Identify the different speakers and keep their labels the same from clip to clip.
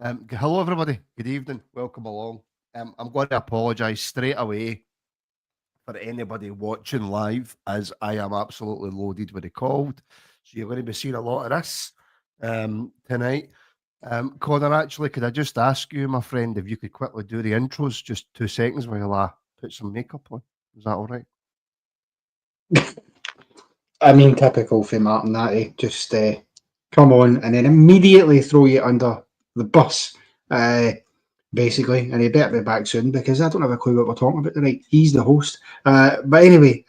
Speaker 1: Hello, everybody. Good evening. Welcome along. I'm going to apologise straight away for anybody watching live, as I am absolutely loaded with a cold. So you're going to be seeing a lot of this tonight. Connor, actually, could I just ask you, my friend, if you could quickly do the intros, just 2 seconds while I put some makeup on? Is that all right?
Speaker 2: I mean, typical for Martin, that just come on and then immediately throw you under the bus, basically. And he better be back soon because I don't have a clue what we're talking about tonight. He's the host. But anyway,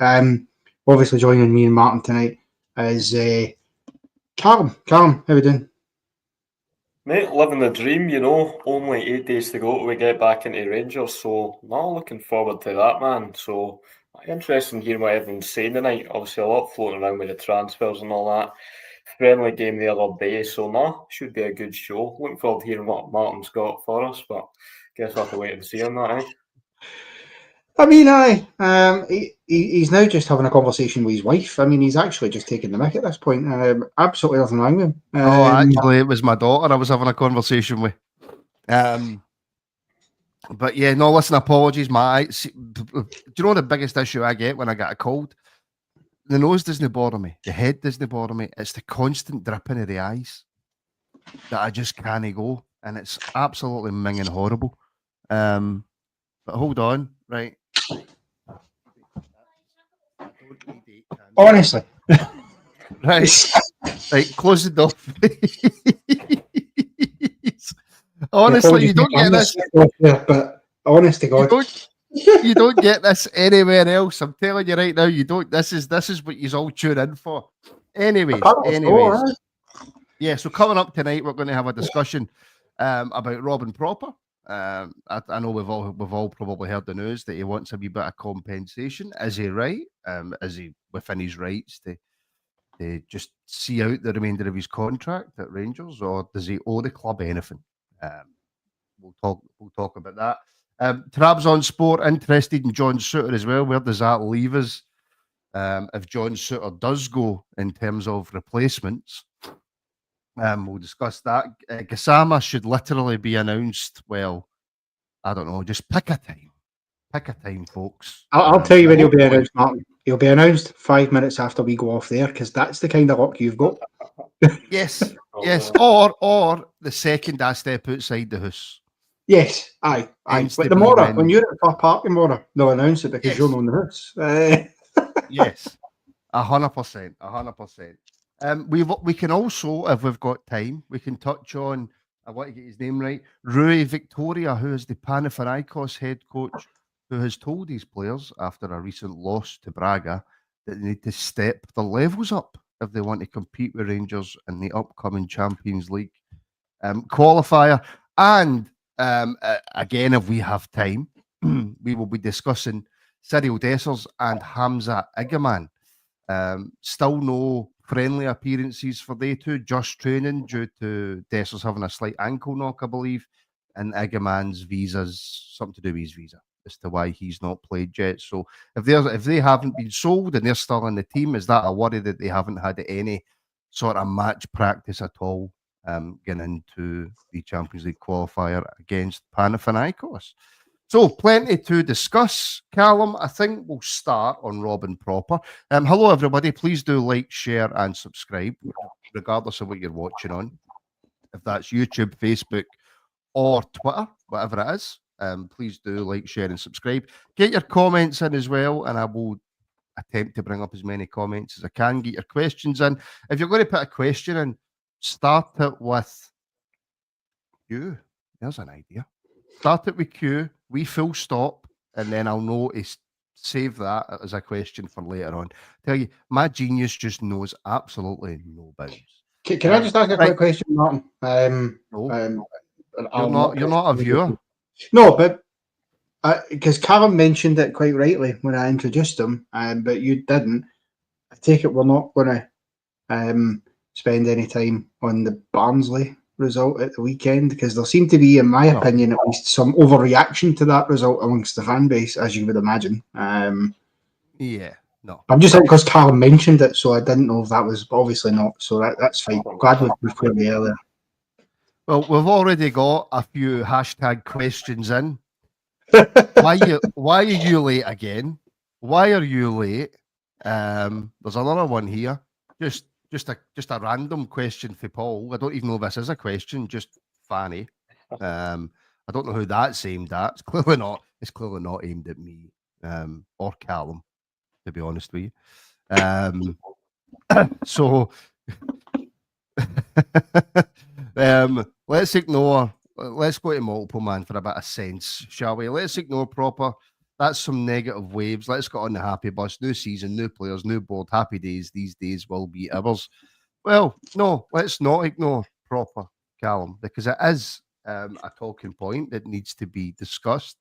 Speaker 2: obviously joining me and Martin tonight is Calum. Calum, how we doing?
Speaker 3: Mate, living the dream, only 8 days to go till we get back into Rangers, so not looking forward to that, man. So interesting to hear what everyone's saying tonight. Obviously a lot floating around with the transfers and all that. Friendly game the other day, so should be a good show. Looking forward to hearing what Martin's got for us, but guess we'll have to wait and see on that, eh?
Speaker 2: I mean, he's now just having a conversation with his wife. I mean, he's actually just taking the mick at this point. Absolutely nothing wrong with him.
Speaker 1: Actually, it was my daughter I was having a conversation with. But yeah, no, listen, apologies, do you know the biggest issue I get when I get a cold? The nose doesn't bother me. The head doesn't bother me. It's the constant dripping of the eyes that I just can't go. And it's absolutely minging horrible. But hold on, right?
Speaker 2: Honestly.
Speaker 1: Right. Right, close the door. Honestly, you don't get this.
Speaker 2: But honest to God.
Speaker 1: You don't get this anywhere else. I'm telling you right now, you don't. This is what you all tune in for. Anyways. Yeah, so coming up tonight, we're going to have a discussion about Robin Proper. I know we've all probably heard the news that he wants a wee bit of compensation. Is he right? Is he within his rights to just see out the remainder of his contract at Rangers, or does he owe the club anything? We'll talk about that. Trabs on Sport interested in John Souttar as well. Where does that leave us if John Souttar does go in terms of replacements? We'll discuss that. Gassama should literally be announced. Well, I don't know. Just pick a time. Pick a time, folks.
Speaker 2: I'll tell you when he'll be announced, Martin. He'll be announced 5 minutes after we go off there, because that's the kind of luck you've got.
Speaker 1: Yes. Or the second I step outside the house.
Speaker 2: Yes, aye. But tomorrow, when you're at Far Park tomorrow, they'll announce it because you're on the house.
Speaker 1: Yes, 100%. We can also, if we've got time, we can touch on, I want to get his name right, Rui Victoria, who is the Panathinaikos head coach, who has told his players after a recent loss to Braga that they need to step the levels up if they want to compete with Rangers in the upcoming Champions League qualifier. And again, if we have time, we will be discussing Cyril Dessers and Hamza Igaman. Still no friendly appearances for they two, just training due to Dessers having a slight ankle knock, I believe, and Igaman's visa's something to do with his visa as to why he's not played yet. So if they haven't been sold and they're still in the team, is that a worry that they haven't had any sort of match practice at all getting into the Champions League qualifier against Panathinaikos? So, plenty to discuss. Calum, I think we'll start on Robin Proper. Hello, everybody. Please do like, share, and subscribe, regardless of what you're watching on. If that's YouTube, Facebook, or Twitter, whatever it is, please do like, share, and subscribe. Get your comments in as well, and I will attempt to bring up as many comments as I can. Get your questions in. If you're going to put a question in, start it with you. There's an idea. Start it with Q, we full stop, and then I'll know to save that as a question for later on. Tell you, my genius just knows absolutely no bounds.
Speaker 2: Can I just ask a quick question, Martin?
Speaker 1: No. You're not a viewer.
Speaker 2: No, but because Calum mentioned it quite rightly when I introduced him, but you didn't. I take it we're not going to spend any time on the Barnsley result at the weekend, because there seemed to be, in my opinion at least, some overreaction to that result amongst the fan base, as you would imagine. I'm just saying because Calum mentioned it, so I didn't know if that was, obviously not, so that's fine. Glad we've cleared the air there.
Speaker 1: Well, we've already got a few hashtag questions in. Why are you late again? Why are you late? There's another one here. Just a random question for Paul. I don't even know if this is a question, just Fanny. I don't know who that's aimed at. It's clearly not aimed at me. Or Calum, to be honest with you. So let's ignore. Let's go to multiple man for a bit of sense, shall we? Let's ignore proper. That's some negative waves. Let's get on the happy bus. New season, new players, new board. Happy days. These days will be ours. Well, no, let's not ignore proper, Callum, because it is a talking point that needs to be discussed.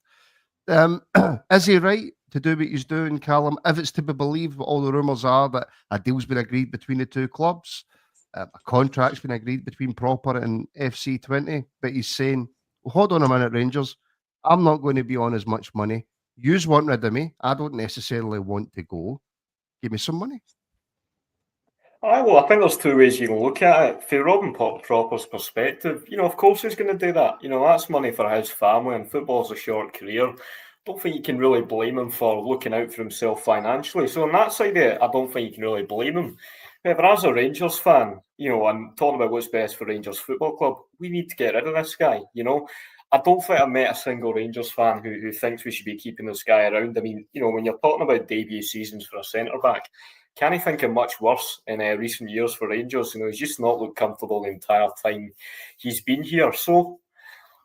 Speaker 1: Is he right to do what he's doing, Callum? If it's to be believed, what all the rumours are that a deal's been agreed between the two clubs, a contract's been agreed between Proper and FC20, but he's saying, well, hold on a minute, Rangers, I'm not going to be on as much money. Yous want rid of me. I don't necessarily want to go. Give me some money.
Speaker 3: Well, I think there's two ways you can look at it. From Robin Proper's perspective, of course he's going to do that. That's money for his family, and football's a short career. Don't think you can really blame him for looking out for himself financially. So on that side of it, I don't think you can really blame him. However, as a Rangers fan, and talking about what's best for Rangers Football Club, we need to get rid of this guy, I don't think I've met a single Rangers fan who thinks we should be keeping this guy around. I mean, when you're talking about debut seasons for a centre-back, can't I think of much worse in recent years for Rangers? He's just not looked comfortable the entire time he's been here. So,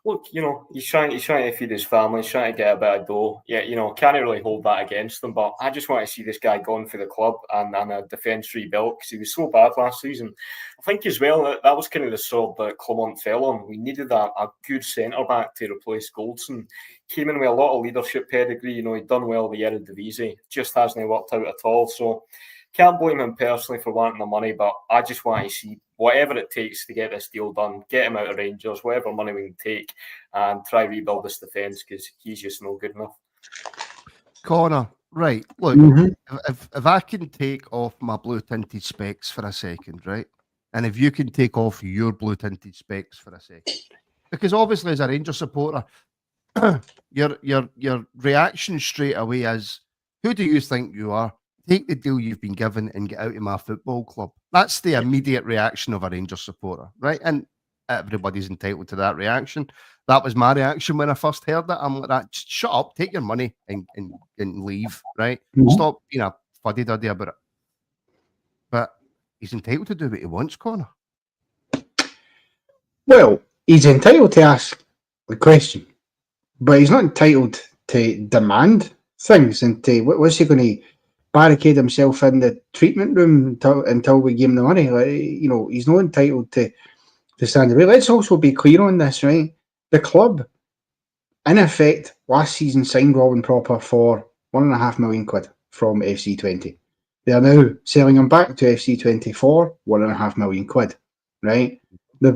Speaker 3: look, he's trying to feed his family, he's trying to get a bit of dough. Yeah, can't really hold that against him. But I just want to see this guy gone for the club and a defence rebuilt, because he was so bad last season. I think as well that was kind of the sword that Clement fell on. We needed a good centre back to replace Goldson. Came in with a lot of leadership pedigree. He'd done well with Eredivisie, just hasn't worked out at all. So can't blame him personally for wanting the money, but I just want to see whatever it takes to get this deal done, get him out of Rangers, whatever money we can take, and try rebuild this defence, because he's just not good enough.
Speaker 1: Connor, right, look, if I can take off my blue-tinted specs for a second, right, and if you can take off your blue-tinted specs for a second, because obviously as a Rangers supporter, your reaction straight away is, who do you think you are? Take the deal you've been given and get out of my football club. That's the immediate reaction of a Rangers supporter, right? And everybody's entitled to that reaction. That was my reaction when I first heard that. I'm like, shut up, take your money and leave, right? Mm-hmm. Stop being a fuddy-duddy about it. But he's entitled to do what he wants, Connor.
Speaker 2: Well, he's entitled to ask the question, but he's not entitled to demand things and to, what's he going to barricade himself in the treatment room until we give him the money? Like, he's not entitled to stand away. Let's also be clear on this, right? The club, in effect, last season signed Robin Proper for £1.5 million from FC20. They are now selling him back to FC20 for £1.5 million, right?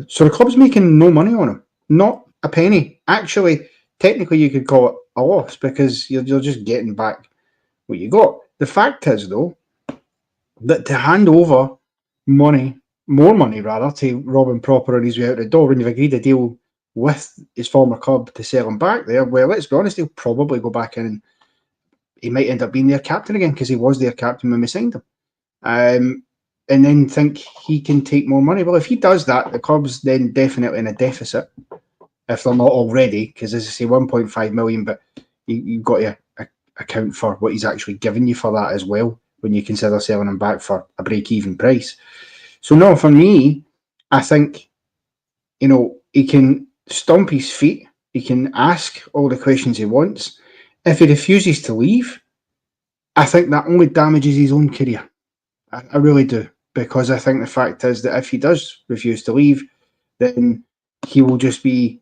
Speaker 2: So the club's making no money on him, not a penny. Actually, technically, you could call it a loss, because you're just getting back what you got. The fact is, though, that to hand over more money to Robin Proper on his way out the door, when you've agreed a deal with his former club to sell him back there, well, let's be honest, he'll probably go back in and he might end up being their captain again, because he was their captain when we signed him. And then think he can take more money. Well, if he does that, the club's then definitely in a deficit, if they're not already, because as I say, 1.5 million, but you've got to account for what he's actually given you for that as well, when you consider selling him back for a break-even price. So no, for me, I think, he can stomp his feet, he can ask all the questions he wants. If he refuses to leave, I think that only damages his own career. I really do, because I think the fact is that if he does refuse to leave, then he will just be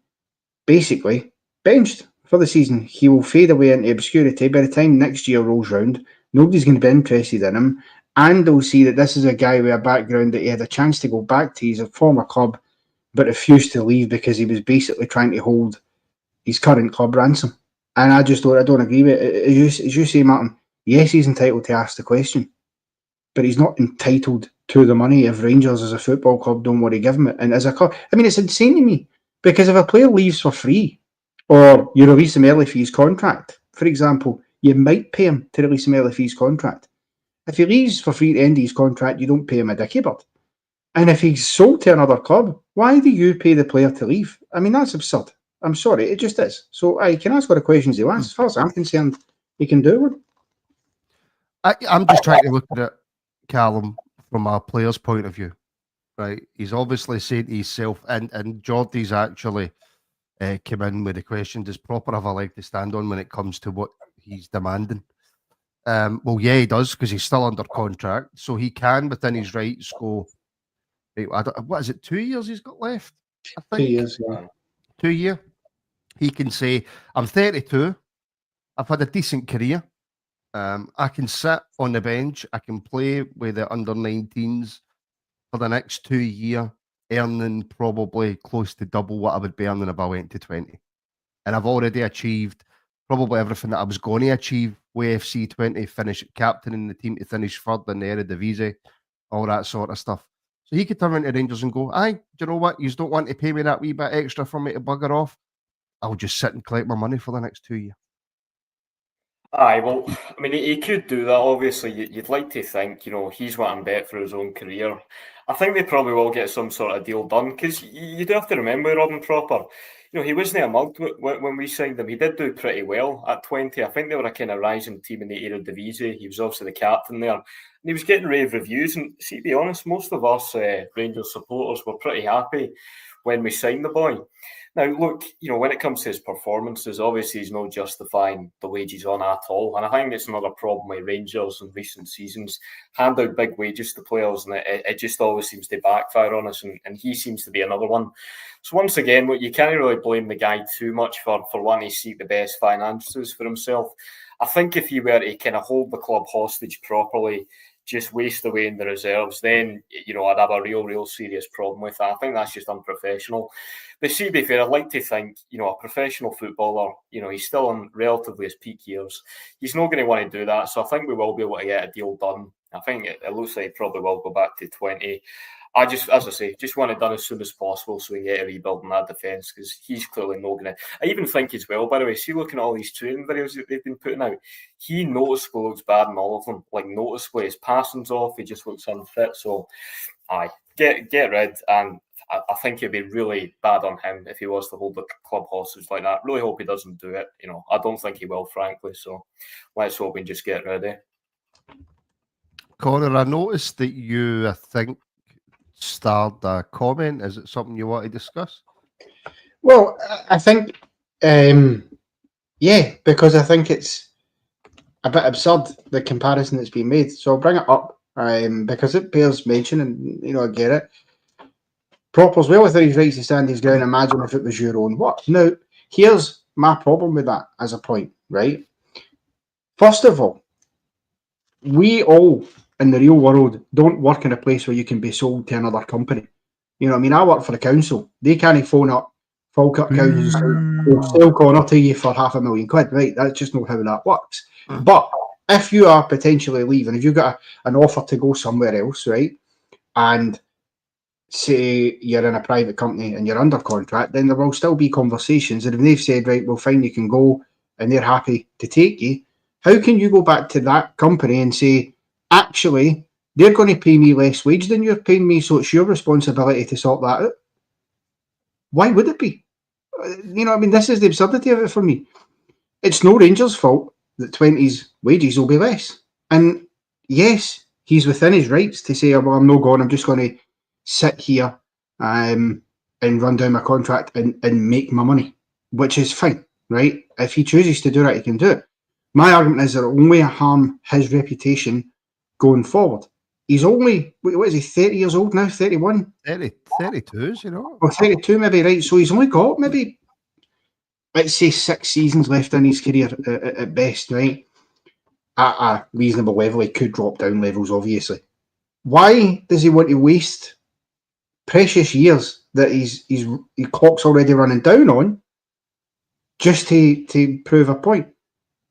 Speaker 2: basically benched for the season. He will fade away into obscurity. By the time next year rolls round, nobody's going to be interested in him, and they'll see that this is a guy with a background that he had a chance to go back to his former club, but refused to leave because he was basically trying to hold his current club ransom. And I don't agree with it. As you say, Martin, yes, he's entitled to ask the question, but he's not entitled to the money if Rangers as a football club don't want to give him it. And as a club, I mean, it's insane to me because if a player leaves for free or you release him early for his contract, for example, you might pay him to release him early for his contract. If he leaves for free at the end of his contract, you don't pay him a dicky bird. And if he's sold to another club, why do you pay the player to leave? I mean, that's absurd. I'm sorry, it just is. So I can ask what the questions he wants. As far as I'm concerned, he can do one.
Speaker 1: I'm just trying to look at it, Calum, from a player's point of view, right? He's obviously saying to himself, and Geordie's actually came in with the question, does Proper have a leg to stand on when it comes to what he's demanding? Well, yeah, he does, because he's still under contract, so he can, within his rights, go, what is it, 2 years he's got left? I think.
Speaker 2: 2 years, yeah.
Speaker 1: 2 year. He can say, I'm 32, I've had a decent career, I can sit on the bench, I can play with the under-19s for the next 2 years, earning probably close to double what I would be earning if I went to 20. And I've already achieved probably everything that I was going to achieve with FC 20, finish captain in the team to finish third in the Eredivisie, all that sort of stuff. So he could turn into Rangers and go, aye, do you know what? You don't want to pay me that wee bit extra for me to bugger off? I'll just sit and collect my money for the next 2 years.
Speaker 3: Aye, well, I mean, he could do that. Obviously, you'd like to think, he's wanting bet for his own career. I think they probably will get some sort of deal done because you do have to remember Robin Proper. He wasn't a mug when we signed him. He did do pretty well at 20. I think they were a kind of rising team in the Eredivisie. He was obviously the captain there. And he was getting rave reviews. And see, to be honest, most of us Rangers supporters were pretty happy when we signed the boy. Now, look, when it comes to his performances, obviously he's not justifying the wages on at all. And I think it's another problem with Rangers in recent seasons. Hand out big wages to players and it just always seems to backfire on us. And he seems to be another one. So once again, you can't really blame the guy too much for wanting to seek the best finances for himself. I think if he were to kind of hold the club hostage properly, just waste away in the reserves, then, I'd have a real serious problem with that. I think that's just unprofessional. But see, to be fair, I'd like to think, a professional footballer, he's still in relatively his peak years. He's not going to want to do that. So I think we will be able to get a deal done. I think it looks like it probably will go back to 20. I just, as I say, just want it done as soon as possible so we can get a rebuild in that defence because he's clearly not going to. I even think as well, by the way, see, looking at all these training videos that they've been putting out, he noticeably looks bad in all of them. Like, noticeably, his passing's off, he just looks unfit. So, aye, get rid. And I think it'd be really bad on him if he was to hold the club hostage like that. Really hope he doesn't do it. I don't think he will, frankly. So, let's hope we just get ready.
Speaker 1: Connor, I noticed that you, I think, starred a comment. Is it something you want to discuss?
Speaker 2: Well, I think, yeah, because I think it's a bit absurd, the comparison that's been made. So I'll bring it up because it bears mentioning, I get it. Proper's well within his rights to stand his ground. Imagine if it was your own work. Now, here's my problem with that as a point, right? First of all, we all in the real world don't work in a place where you can be sold to another company. I mean, I work for the council. They can't phone up Falkirk Council and sell Connor to you for £500,000, right? That's just not how that works. But if you are potentially leaving, if you've got an offer to go somewhere else, right, and say you're in a private company and you're under contract, then there will still be conversations. And if they've said, right, well, fine, you can go, and they're happy to take you, how can you go back to that company and say, actually, they're going to pay me less wage than you're paying me, so it's your responsibility to sort that out? Why would it be? This is the absurdity of it for me. It's no Rangers' fault that 20's wages will be less. And yes, he's within his rights to say, well, I'm not going, I'm just going to sit here and run down my contract and make my money, which is fine, right? If he chooses to do that, he can do it. My argument is that it will only harm his reputation going forward. He's only, what is he, 30 years old now, 31?
Speaker 1: 32s,
Speaker 2: Or 32 maybe, right? So he's only got maybe, let's say, 6 seasons left in his career at best, right? At a reasonable level. He could drop down levels, obviously. Why does he want to waste precious years that his clock's already running down on just to prove a point?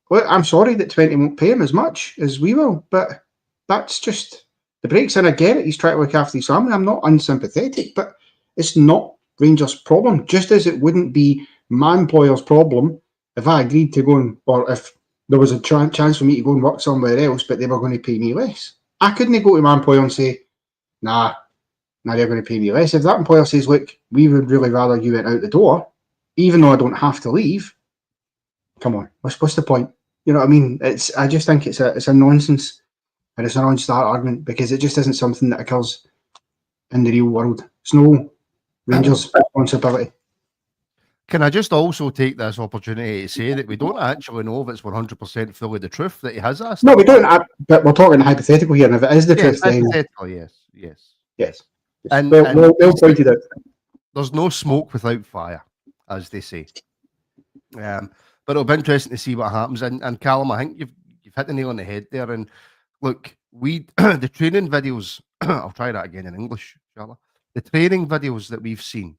Speaker 2: Well, I'm sorry that 20 won't pay him as much as we will, but that's just The breaks in, I get it. He's trying to look after his family. I'm not unsympathetic, but it's not Rangers' problem. Just as it wouldn't be my employer's problem if I agreed to go or if there was a chance for me to go and work somewhere else, but they were going to pay me less. I couldn't go to my employer and say, nah, they're going to pay me less. If that employer says, look, we would really rather you went out the door, even though I don't have to leave, come on, what's the point? You know what I mean? I just think it's a nonsense, and it's a non-start argument because it just isn't something that occurs in the real world. It's no Rangers' responsibility.
Speaker 1: Can I just also take this opportunity to say that we don't actually know if it's 100% fully the truth that he has asked?
Speaker 2: No, we don't. But we're talking hypothetical here, and if it is the truth, then
Speaker 1: yes.
Speaker 2: And well pointed out.
Speaker 1: There's no smoke without fire, as they say. But it'll be interesting to see what happens. And Calum, I think you've hit the nail on the head there. And look, the training videos. I'll try that again in English, shall I? The training videos that we've seen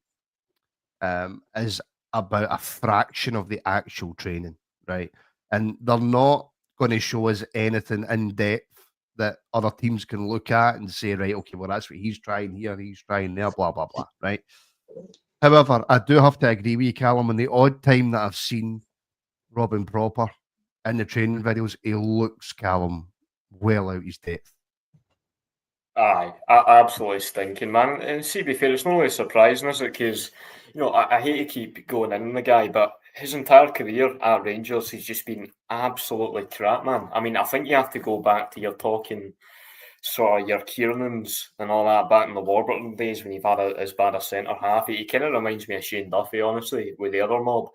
Speaker 1: is about a fraction of the actual training, right? And they're not going to show us anything in depth that other teams can look at and say, right, okay, well, that's what he's trying here, he's trying there, blah, blah, blah, right? However, I do have to agree with you, Callum, on the odd time that I've seen Robin Proper in the training videos, he looks, Callum, well out his depth.
Speaker 3: Aye, absolutely stinking, man. And see, to be fair, it's not really surprising, is it? Because, you know, I hate to keep going in on the guy, but his entire career at Rangers, he's just been absolutely crap, man. I mean, I think you have to go back to your talking sort of your Kiernans and all that back in the Warburton days when you've had as bad a centre half. He kind of reminds me of Shane Duffy, honestly, with the other mob.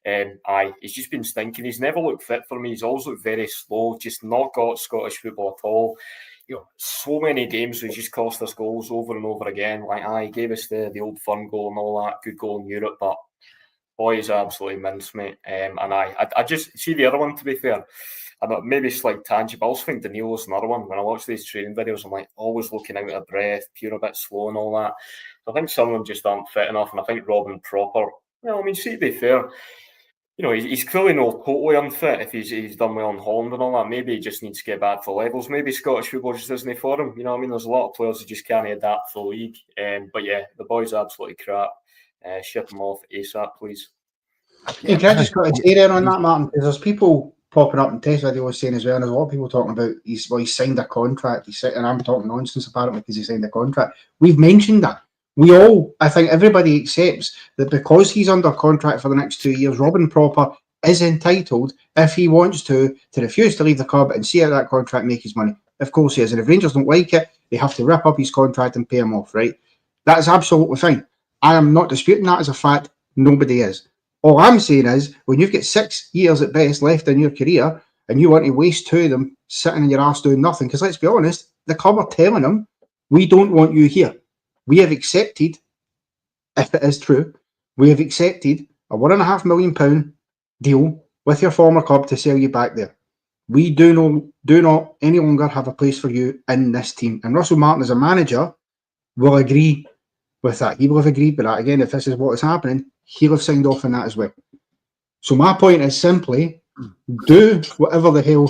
Speaker 3: He's just been stinking. He's never looked fit for me. He's always looked very slow, just not got Scottish football at all. You know, so many games where he just cost us goals over and over again. Like, he gave us the old fun goal and all that, good goal in Europe, but boy, he's absolutely minced, mate. And I just see the other one, to be fair. Maybe slight tangent, but I also think Daniel was another one. When I watch these training videos, I'm like always looking out of breath, pure a bit slow and all that. So I think some of them just aren't fit enough, and I think Robin Proper, well, I mean, see, to be fair, you know, he's clearly not totally unfit if he's done well in Holland and all that. Maybe he just needs to get back for levels. Maybe Scottish football just isn't for him. You know what I mean? There's a lot of players who just can't adapt for the league. But yeah, the boy's absolutely crap. Ship him off ASAP, please.
Speaker 2: Yeah, can I just got a say there on that, Martin? Because there's people popping up in test videos saying as well, and there's a lot of people talking about he signed a contract. And I'm talking nonsense apparently because he signed a contract. We've mentioned that. We all, I think everybody accepts that because he's under contract for the next 2 years, Robin Proper is entitled, if he wants to refuse to leave the club and see out that contract, make his money. Of course he is. And if Rangers don't like it, they have to rip up his contract and pay him off, right? That is absolutely fine. I am not disputing that as a fact. Nobody is. All I'm saying is, when you've got 6 years at best left in your career and you want to waste 2 of them sitting in your ass doing nothing, because let's be honest, the club are telling him, we don't want you here. We have accepted, if it is true, we have accepted a £1.5 million deal with your former club to sell you back there. We do not any longer have a place for you in this team. And Russell Martin, as a manager, will agree with that. He will have agreed with that. Again, if this is what is happening, he'll have signed off on that as well. So my point is simply, do whatever the hell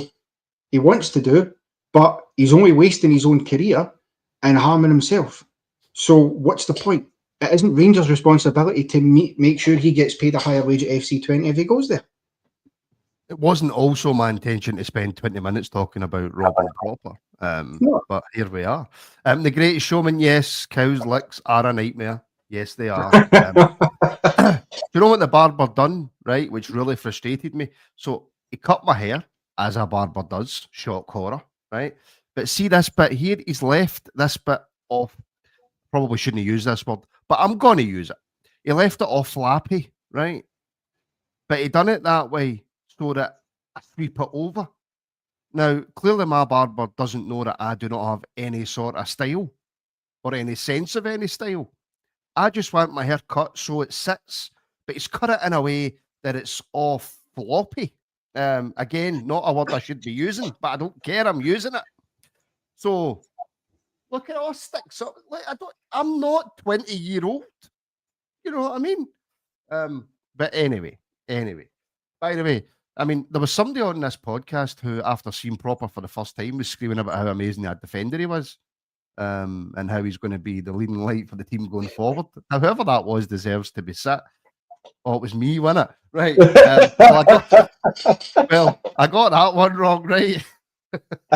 Speaker 2: he wants to do, but he's only wasting his own career and harming himself. So what's the point? It isn't Rangers' responsibility to make sure he gets paid a higher wage at FC20 if he goes there.
Speaker 1: It wasn't also my intention to spend 20 minutes talking about Robin Proper, but here we are. The Greatest Showman, yes, cows' licks are a nightmare. Yes, they are. Do you know what the barber done, right, which really frustrated me? So he cut my hair, as a barber does, shock horror, right? But see this bit here, he's left this bit off. Probably shouldn't use this word, but I'm going to use it. He left it off flappy, right? But he done it that way so that I sweep it over. Now, clearly my barber doesn't know that I do not have any sort of style or any sense of any style. I just want my hair cut so it sits, but he's cut it in a way that it's off floppy. Again, not a word I should be using, but I don't care, I'm using it. So look at all sticks up. Like, I'm not 20-year-old. You know what I mean? But anyway. By the way, I mean, there was somebody on this podcast who, after seeing Proper for the first time, was screaming about how amazing that defender he was. and how he's going to be the leading light for the team going forward. Now, whoever that was deserves to be sat. Oh, it was me, wasn't it? Right. I got that one wrong, right?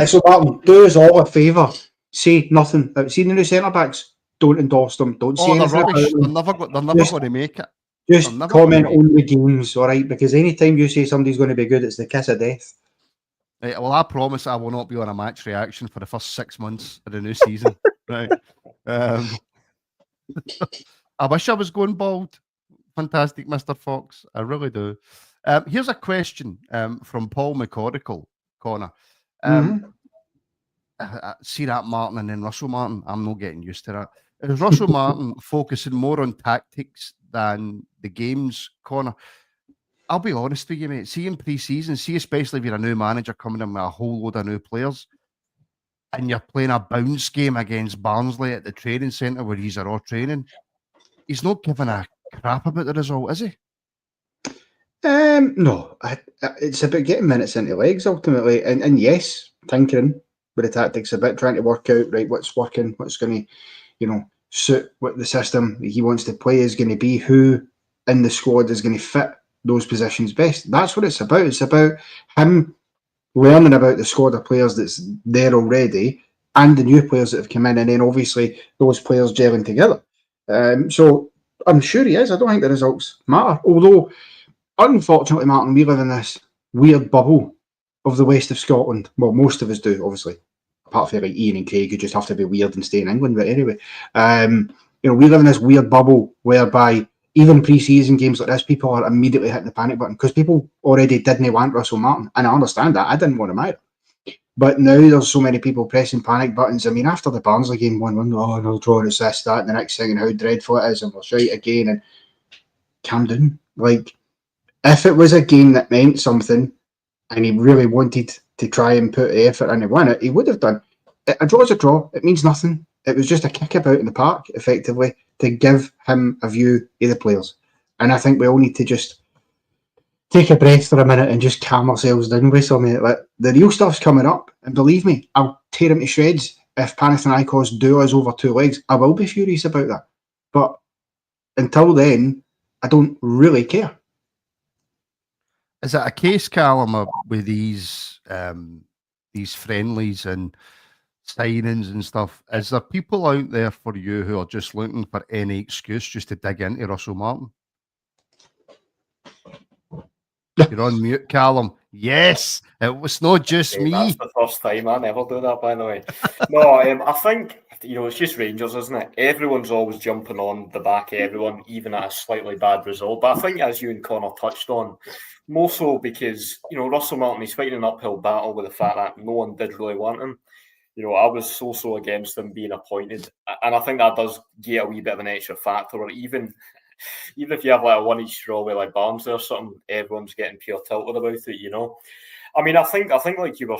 Speaker 2: So Martin, do us all a favour. Say nothing. See the new centre backs. Don't endorse them. Don't say
Speaker 1: they're
Speaker 2: anything about
Speaker 1: rubbish.
Speaker 2: them.
Speaker 1: They're never going to make it.
Speaker 2: Just comment on the games, all right? Because anytime you say somebody's going to be good, it's the kiss of death.
Speaker 1: Right, well, I promise I will not be on a match reaction for the first 6 months of the new season. Right. I wish I was going bald. Fantastic, Mr. Fox. I really do. Here's a question from Paul McCorrickle, Connor. See that Martin and then Russell Martin? I'm not getting used to that. Is Russell Martin focusing more on tactics than the games, Connor? I'll be honest with you, mate. See in pre-season, especially if you're a new manager coming in with a whole load of new players and you're playing a bounce game against Barnsley at the training centre where he's all training, he's not giving a crap about the result, is he?
Speaker 2: No. It's about getting minutes into legs, ultimately. And yes, tinkering with the tactics a bit, trying to work out, right, what's working, what's going to, suit what the system he wants to play is going to be, who in the squad is going to fit those positions best. That's what it's about. It's about him learning about the squad of players that's there already and the new players that have come in, and then obviously those players gelling together. So I'm sure he is. I don't think the results matter. Although, unfortunately, Martin, we live in this weird bubble of the west of Scotland. Well, most of us do, obviously. Apart from like Ian and Craig, who just have to be weird and stay in England. But anyway, we live in this weird bubble whereby even pre-season games like this, people are immediately hitting the panic button because people already didn't want Russell Martin. And I understand that. I didn't want him either. But now there's so many people pressing panic buttons. I mean, after the Barnsley game, one, oh, no, draw, it's this, that, and the next thing, and how dreadful it is, and we'll shite again, and calm down. Like, if it was a game that meant something, and he really wanted to try and put the effort in and win it, he would have done. A draw is a draw. It means nothing. It was just a kickabout in the park, effectively, to give him a view of the players. And I think we all need to just take a breath for a minute and just calm ourselves down with something. Like, the real stuff's coming up, and believe me, I'll tear him to shreds if Panathinaikos do us over 2 legs. I will be furious about that. But until then, I don't really care.
Speaker 1: Is it a case, Calum, with these friendlies and signings and stuff? Is there people out there for you who are just looking for any excuse just to dig into Russell Martin? You're on mute, Calum. Yes, it was not just me.
Speaker 3: That's the first time. I never do that, by the way. No, I think, it's just Rangers, isn't it? Everyone's always jumping on the back of everyone, even at a slightly bad result. But I think, as you and Connor touched on, more so because, Russell Martin, he's fighting an uphill battle with the fact that no one did really want him. I was so against him being appointed. And I think that does get a wee bit of an extra factor. Or even if you have like a one each draw with like Barnsley or something, everyone's getting pure tilted about it, I mean, I think like you were,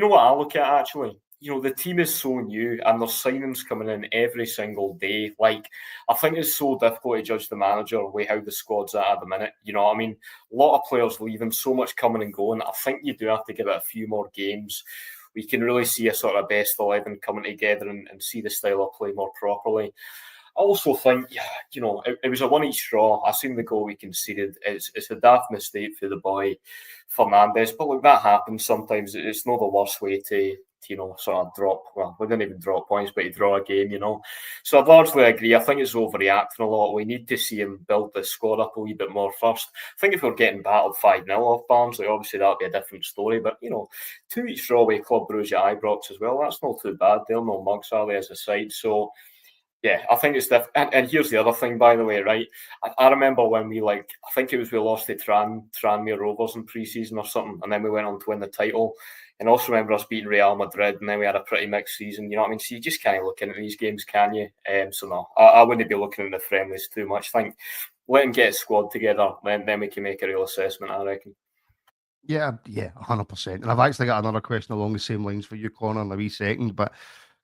Speaker 3: what I look at actually, the team is so new and there's signings coming in every single day. Like, I think it's so difficult to judge the manager with how the squad's at the minute. I mean, a lot of players leaving, so much coming and going. I think you do have to give it a few more games. We can really see a sort of best 11 coming together and see the style of play more properly. I also think, it was a one each draw. I seen the goal we conceded. It's a daft mistake for the boy Fernandes, but look, that happens sometimes. It's not the worst way to sort of drop. Well, we didn't even drop points, but to draw a game, So I'd largely agree. I think it's overreacting a lot. We need to see him build the squad up a wee bit more first. I think if we're getting battled 5-0 off Barnsley, obviously that'd be a different story. But 2 each draw with Club Brugge at Ibrox as well. That's not too bad. They're no mugs, are they, as a side? So. Yeah, I think it's different. And here's the other thing, by the way, right? I remember when we I think it was we lost to Tranmere Rovers in pre-season or something, and then we went on to win the title. And also remember us beating Real Madrid, and then we had a pretty mixed season. You know what I mean? So you just can't look into these games, can you? So no, I wouldn't be looking at the friendlies too much. I think let him get his squad together, then we can make a real assessment, I reckon.
Speaker 1: Yeah, 100%. And I've actually got another question along the same lines for you, Connor, in a wee second, but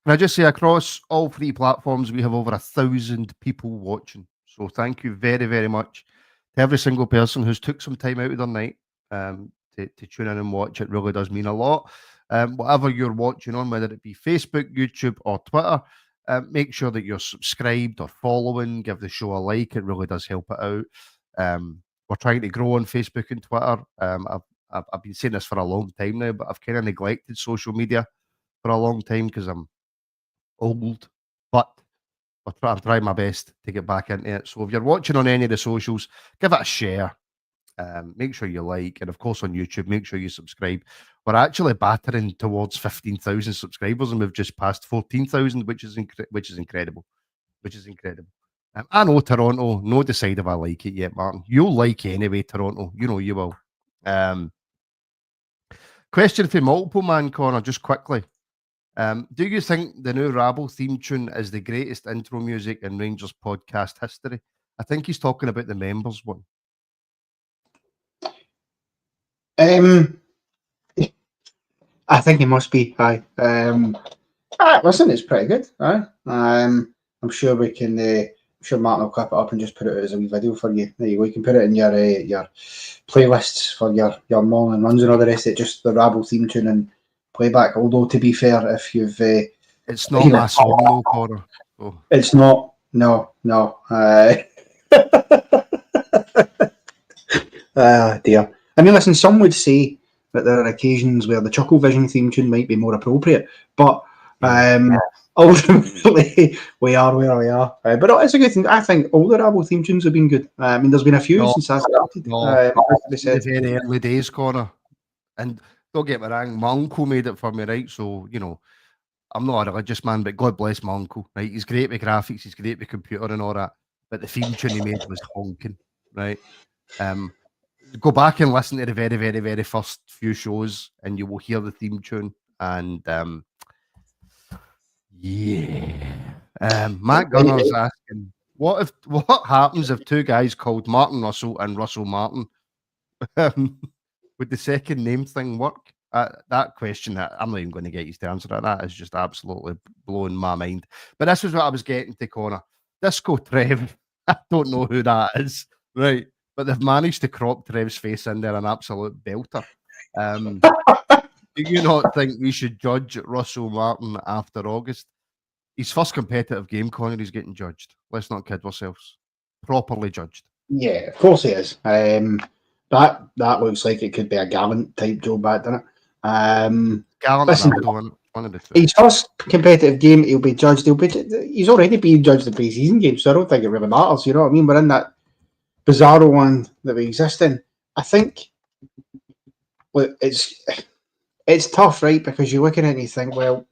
Speaker 1: can I just say, across all 3 platforms, we have over 1,000 people watching. So thank you very, very much to every single person who's took some time out of their night to tune in and watch. It really does mean a lot. whatever you're watching on, whether it be Facebook, YouTube, or Twitter. Make sure that you're subscribed or following. Give the show a like; it really does help it out. We're trying to grow on Facebook and Twitter. I've been saying this for a long time now, but I've kind of neglected social media for a long time because I'm old. But I'm trying my best to get back into it. So if you're watching on any of the socials, give it a share. Make sure you like, and of course on YouTube, make sure you subscribe. We're actually battering towards 15,000 subscribers, and we've just passed 14,000, which is incredible. I know Toronto. No decide if I like it yet, Martin. You'll like it anyway, Toronto. You know you will. Question for multiple man, Connor, just quickly. Do you think the new Rabble theme tune is the greatest intro music in Rangers podcast history? I think he's talking about the members one.
Speaker 2: I think it must be. Listen, it's pretty good. I'm sure we can. I'm sure Martin will clip it up and just put it as a wee video for you. There you go. You can put it in your playlists for your morning runs and all the rest of it. Just the Rabble theme tune and playback. Although to be fair, if you've
Speaker 1: it's not my song though, Connor. Oh.
Speaker 2: It's not. No. Dear. I mean, listen. Some would say that there are occasions where the Chuckle Vision theme tune might be more appropriate, but ultimately we are where we are. But it's a good thing. I think all the Rabble theme tunes have been good. I mean, there's been a few since I started.
Speaker 1: The very early days, Connor. And don't get me wrong, my uncle made it for me, right? So, you know, I'm not a religious man, but God bless my uncle, right? He's great with graphics, he's great with computer and all that, but the theme tune he made was honking, right? Go back and listen to the very, very, very first few shows and you will hear the theme tune. And Matt Gunner's asking, what happens if two guys called Martin Russell and Russell Martin? Would the second name thing work? That question, I'm not even going to get you to answer that. That is just absolutely blowing my mind. But this is what I was getting to, Connor. Disco Trev, I don't know who that is, right? But they've managed to crop Trev's face in there, an absolute belter. Do you not think we should judge Russell Martin after August? His first competitive game, Connor, he's getting judged. Let's not kid ourselves. Properly judged.
Speaker 2: Yeah, of course he is. That looks like it could be a Gallant type job back, doesn't it?
Speaker 1: Gallant,
Speaker 2: listen,
Speaker 1: one of the two.
Speaker 2: His first competitive game, he'll be judged. He's already being judged in pre-season games, so I don't think it really matters. You know what I mean? We're in that bizarro one that we exist in. I think it's tough, right? Because you're looking at it and you think, well,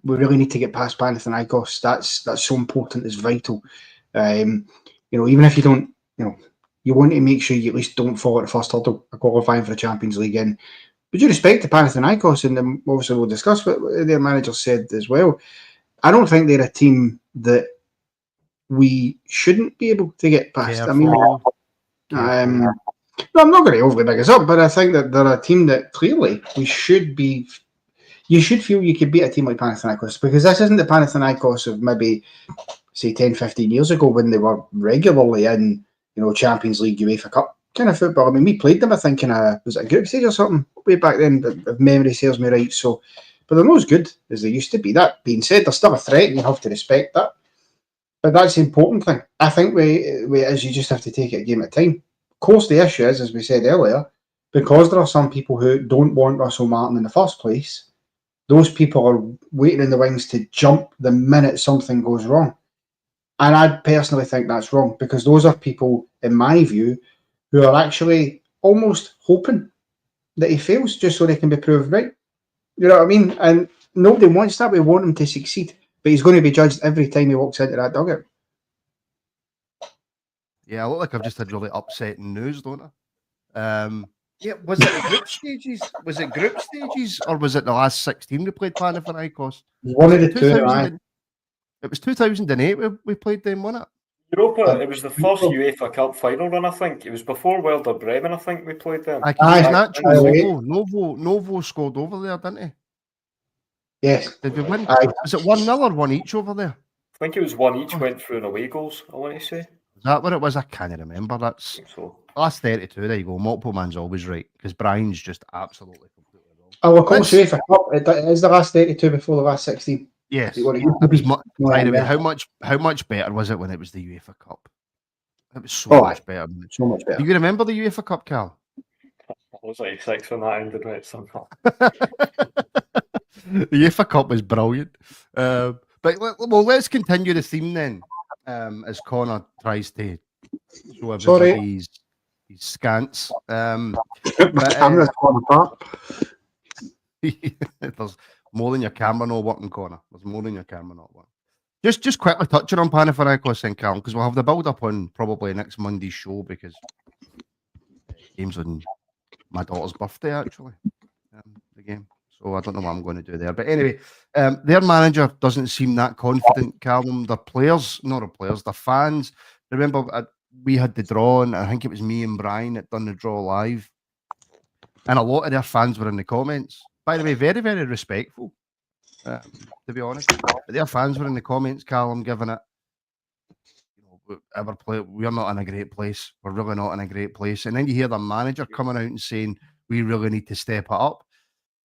Speaker 2: we really need to get past Panathinaikos. That's so important. It's vital. Even if you don't, you want to make sure you at least don't fall at the first hurdle of qualifying for the Champions League. And with due respect to Panathinaikos, and obviously we'll discuss what their manager said as well, I don't think they're a team that we shouldn't be able to get past.
Speaker 1: Careful.
Speaker 2: I mean, I'm not going to overly big us up, but I think that they're a team that clearly you should feel you could beat a team like Panathinaikos, because this isn't the Panathinaikos of maybe, say, 10, 15 years ago when they were regularly in, Champions League, UEFA Cup kind of football. I mean, we played them, I think, was it a group stage or something way back then, if memory serves me right. So, but they're not as good as they used to be. That being said, they're still a threat, and you have to respect that. But that's the important thing. I think you just have to take it a game at a time. Of course, the issue is, as we said earlier, because there are some people who don't want Russell Martin in the first place, those people are waiting in the wings to jump the minute something goes wrong. And I personally think that's wrong, because those are people, in my view, who are actually almost hoping that he fails just so they can be proved right. You know what I mean? And nobody wants that. We want him to succeed. But he's going to be judged every time he walks into that dugout.
Speaker 1: Yeah, I look like I've just had really upsetting news, don't I? Yeah, was it group stages? Was it group stages, or was it the last 16 we played Panathinaikos?
Speaker 2: One of the two.
Speaker 1: It was 2008 we played them, wasn't it?
Speaker 3: Europa, it was the first UEFA Cup final run, I think. It was before Werder Bremen, I think we played them.
Speaker 1: Novo scored over there, didn't he?
Speaker 2: Yes.
Speaker 1: Did we win? Was it 1-0 or 1 each over there?
Speaker 3: I think it was 1 each, went through in away goals, I want to say.
Speaker 1: Is that what it was? I can't remember. That's
Speaker 3: so.
Speaker 1: Last 32, there you go. Multiple man's always right, because Brian's just absolutely completely wrong.
Speaker 2: of course, UEFA Cup. It is the last 32 before the last 16.
Speaker 1: Yes.
Speaker 2: It
Speaker 1: It was by the way,
Speaker 2: yeah.
Speaker 1: how much better was it when it was the UEFA Cup? It was so
Speaker 2: Oh,
Speaker 1: much better.
Speaker 2: So much better.
Speaker 1: Do you remember the UEFA Cup, Cal?
Speaker 3: I was like 6 when that ended, right? Somehow.
Speaker 1: The UEFA Cup was brilliant. Let's continue the theme then. As Connor tries to show everybody his scants.
Speaker 2: My camera's falling apart.
Speaker 1: There's more than your camera not working, Connor. There's more than your camera not working. Just quickly touching on Panathinaikos and Calum, because we'll have the build-up on probably next Monday's show, because game's on my daughter's birthday, actually, the game. So I don't know what I'm going to do there. But anyway, their manager doesn't seem that confident, Calum. Their players, not the players, their fans. Remember, we had the draw, and I think it was me and Brian that done the draw live. And a lot of their fans were in the comments. By the way, very, very respectful, to be honest. But their fans were in the comments, Calum, giving it, we're not in a great place. We're really not in a great place. And then you hear the manager coming out and saying, we really need to step it up.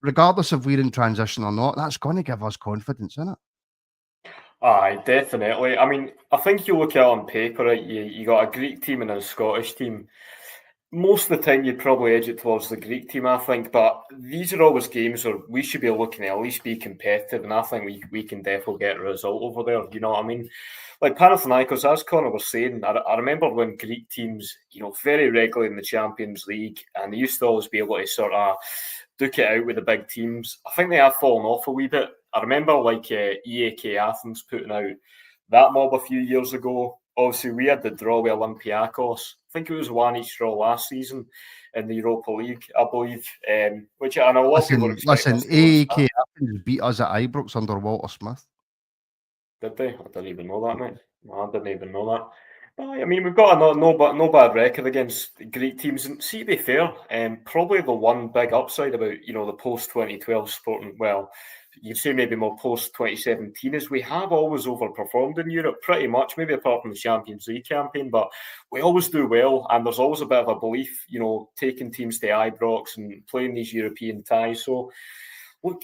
Speaker 1: Regardless if we're in transition or not, that's going to give us confidence, isn't it?
Speaker 3: Aye, definitely. I mean, I think you look at it on paper, right? You got a Greek team and a Scottish team. Most of the time, you'd probably edge it towards the Greek team, I think. But these are always games where we should be looking at least be competitive, and I think we can definitely get a result over there. You know what I mean? Like Panathinaikos, as Connor was saying, I remember when Greek teams, very regularly in the Champions League, and they used to always be able to sort of duke it out with the big teams. I think they have fallen off a wee bit. I remember like EAK Athens putting out that mob a few years ago. Obviously, we had the draw with Olympiacos. I think it was 1-1 draw last season in the Europa League, I believe. Which I know a lot of people
Speaker 1: listen, EAK Athens beat us at Ibrox under Walter Smith.
Speaker 3: Did they? I didn't even know that, mate. No, I didn't even know that. I mean, we've got a no bad record against Greek teams. And see, to be fair, probably the one big upside about, the post-2012 Sporting, well, you'd say maybe more post-2017 is we have always overperformed in Europe, pretty much, maybe apart from the Champions League campaign, but we always do well. And there's always a bit of a belief, taking teams to Ibrox and playing these European ties. So, look,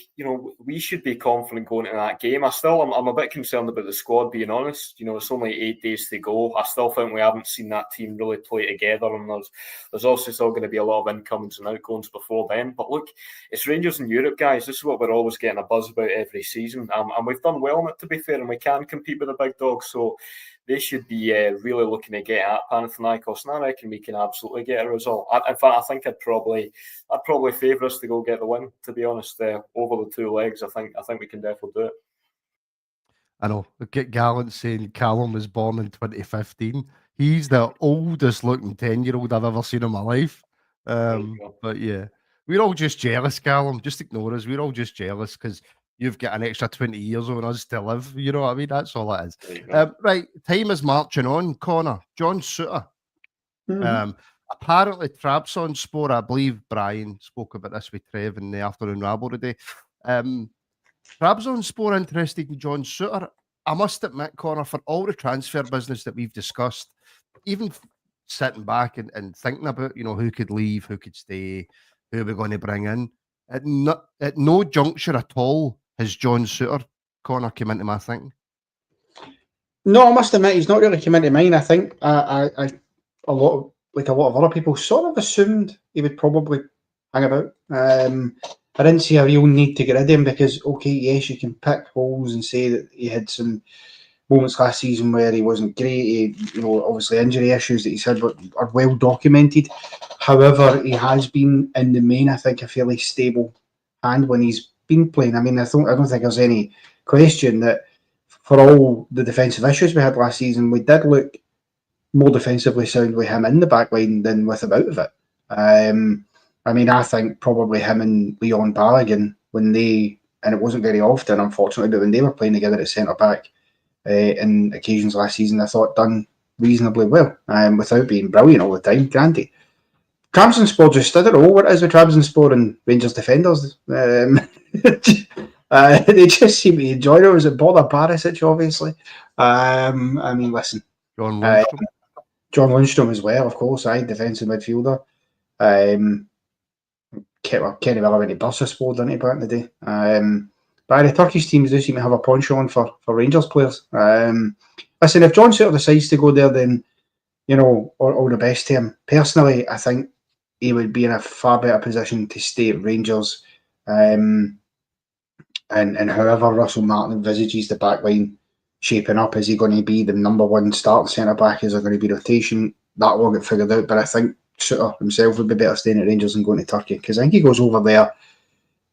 Speaker 3: we should be confident going into that game. I'm a bit concerned about the squad, being honest. It's only 8 days to go. I still think we haven't seen that team really play together, and there's also still going to be a lot of incomings and outgoings before then. But look, it's Rangers in Europe, guys. This is what we're always getting a buzz about every season, and we've done well in it, to be fair, and we can compete with the big dogs. So they should be really looking to get at Panathinaikos, and I reckon we can absolutely get a result. In fact, I think I'd probably favour us to go get the win, to be honest, over the 2 legs. I think we can definitely do it.
Speaker 1: I know. Get Gallant saying Calum was born in 2015. He's the oldest looking 10-year-old I've ever seen in my life. But yeah, we're all just jealous, Calum. Just ignore us. We're all just jealous because you've got an extra 20 years on us to live. You know what I mean? That's all it is. Right, time is marching on, Connor. John Souttar. Apparently, Trabzonspor, I believe Brian spoke about this with Trev in the afternoon rabble today. Trabzonspor interested in John Souttar. I must admit, Connor, for all the transfer business that we've discussed, even sitting back and thinking about, who could leave, who could stay, who are we going to bring in, at no juncture at all has John Souttar, Connor, come into my thinking.
Speaker 2: No, I must admit, he's not really come into mine. I think a lot of other people sort of assumed he would probably hang about. I didn't see a real need to get rid of him because, okay, yes, you can pick holes and say that he had some moments last season where he wasn't great. Obviously injury issues that he's had are well documented. However, he has been, in the main, I think, a fairly stable hand when he's been playing. I mean, I don't think there's any question that for all the defensive issues we had last season, we did look more defensively sound with him in the back line than with him out of it. I mean, I think probably him and Leon Balogun, and it wasn't very often, unfortunately, but when they were playing together at centre-back in occasions last season, I thought done reasonably well, without being brilliant all the time, granted. Trabzonspor I don't know what it is with Trabzonspor and Rangers defenders. They just seem to enjoy it. Was it Border Barisic, obviously? I mean, listen.
Speaker 1: John Lundstrom.
Speaker 2: John Lundstrom as well, of course, defensive midfielder. Kenny Miller when he burst explode, didn't he, back in the day? But the Turkish teams do seem to have a punch on for Rangers players. Listen, if John Souttar decides to go there, then all the best to him. Personally, I think he would be in a far better position to stay at Rangers. And however Russell Martin envisages the back line shaping up, is he going to be the number one starting centre back? Is there going to be rotation? That will get figured out. But I think Souttar himself would be better staying at Rangers than going to Turkey, because I think he goes over there.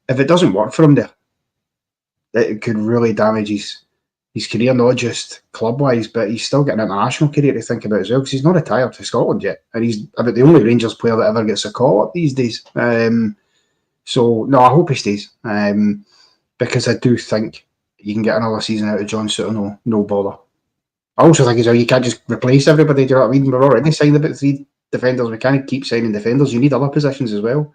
Speaker 2: If it doesn't work for him there, it could really damage his career, not just club-wise, but he's still got an international career to think about as well, because he's not retired to Scotland yet, and he's about the only Rangers player that ever gets a call-up these days. So, no, I hope he stays, because I do think you can get another season out of John Souttar, no bother. I also think as well, you can't just replace everybody, do you know what I mean? We're already signed about 3 defenders. We can't keep signing defenders. You need other positions as well.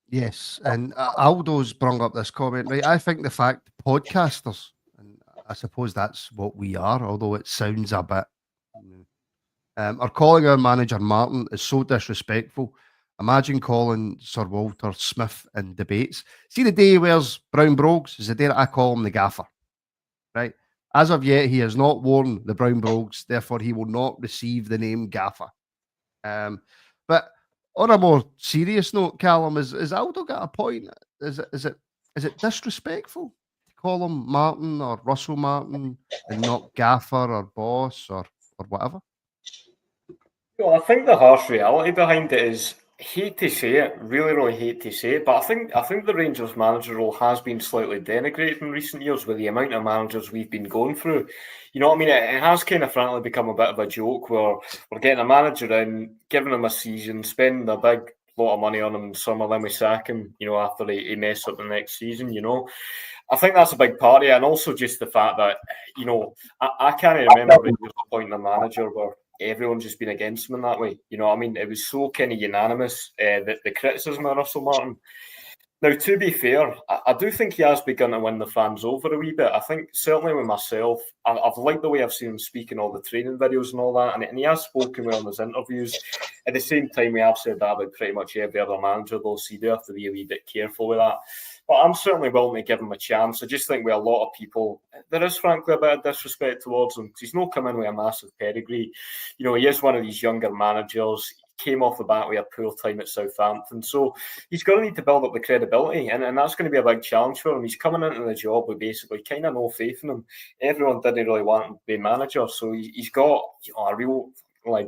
Speaker 1: Yes, and Aldo's brung up this comment, right? I think the fact podcasters, and I suppose that's what we are, although it sounds a bit, are calling our manager Martin is so disrespectful. Imagine calling Sir Walter Smith in debates. See, the day he wears brown brogues is the day that I call him the gaffer, right? As of yet, he has not worn the brown brogues, therefore he will not receive the name gaffer. But on a more serious note, Callum, is Aldo got a point? Is it disrespectful to call him Martin or Russell Martin and not gaffer or boss or whatever?
Speaker 3: Well, I think the harsh reality behind it is, hate to say it, really hate to say it, but I think the Rangers manager role has been slightly denigrated in recent years with the amount of managers we've been going through. You know what I mean? It has kind of frankly become a bit of a joke where we're getting a manager in, giving him a season, spending a big lot of money on him in summer, then we sack him, after he messes up the next season, I think that's a big part of it, and also just the fact that, I can't remember Rangers appointing a manager where everyone's just been against him in that way. You know what I mean? It was so kind of unanimous, the criticism of Russell Martin. Now, to be fair, I do think he has begun to win the fans over a wee bit. I think, certainly with myself, I've liked the way I've seen him speak in all the training videos and all that, and he has spoken well in his interviews. At the same time, we have said that about pretty much every other manager, though, so you do have to be a wee bit careful with that. But I'm certainly willing to give him a chance. I just think with a lot of people, there is frankly a bit of disrespect towards him, because he's not come in with a massive pedigree. He is one of these younger managers. He came off the bat with a poor time at Southampton. So he's going to need to build up the credibility, and that's going to be a big challenge for him. He's coming into the job with basically kind of no faith in him. Everyone didn't really want him to be manager, so he's got a real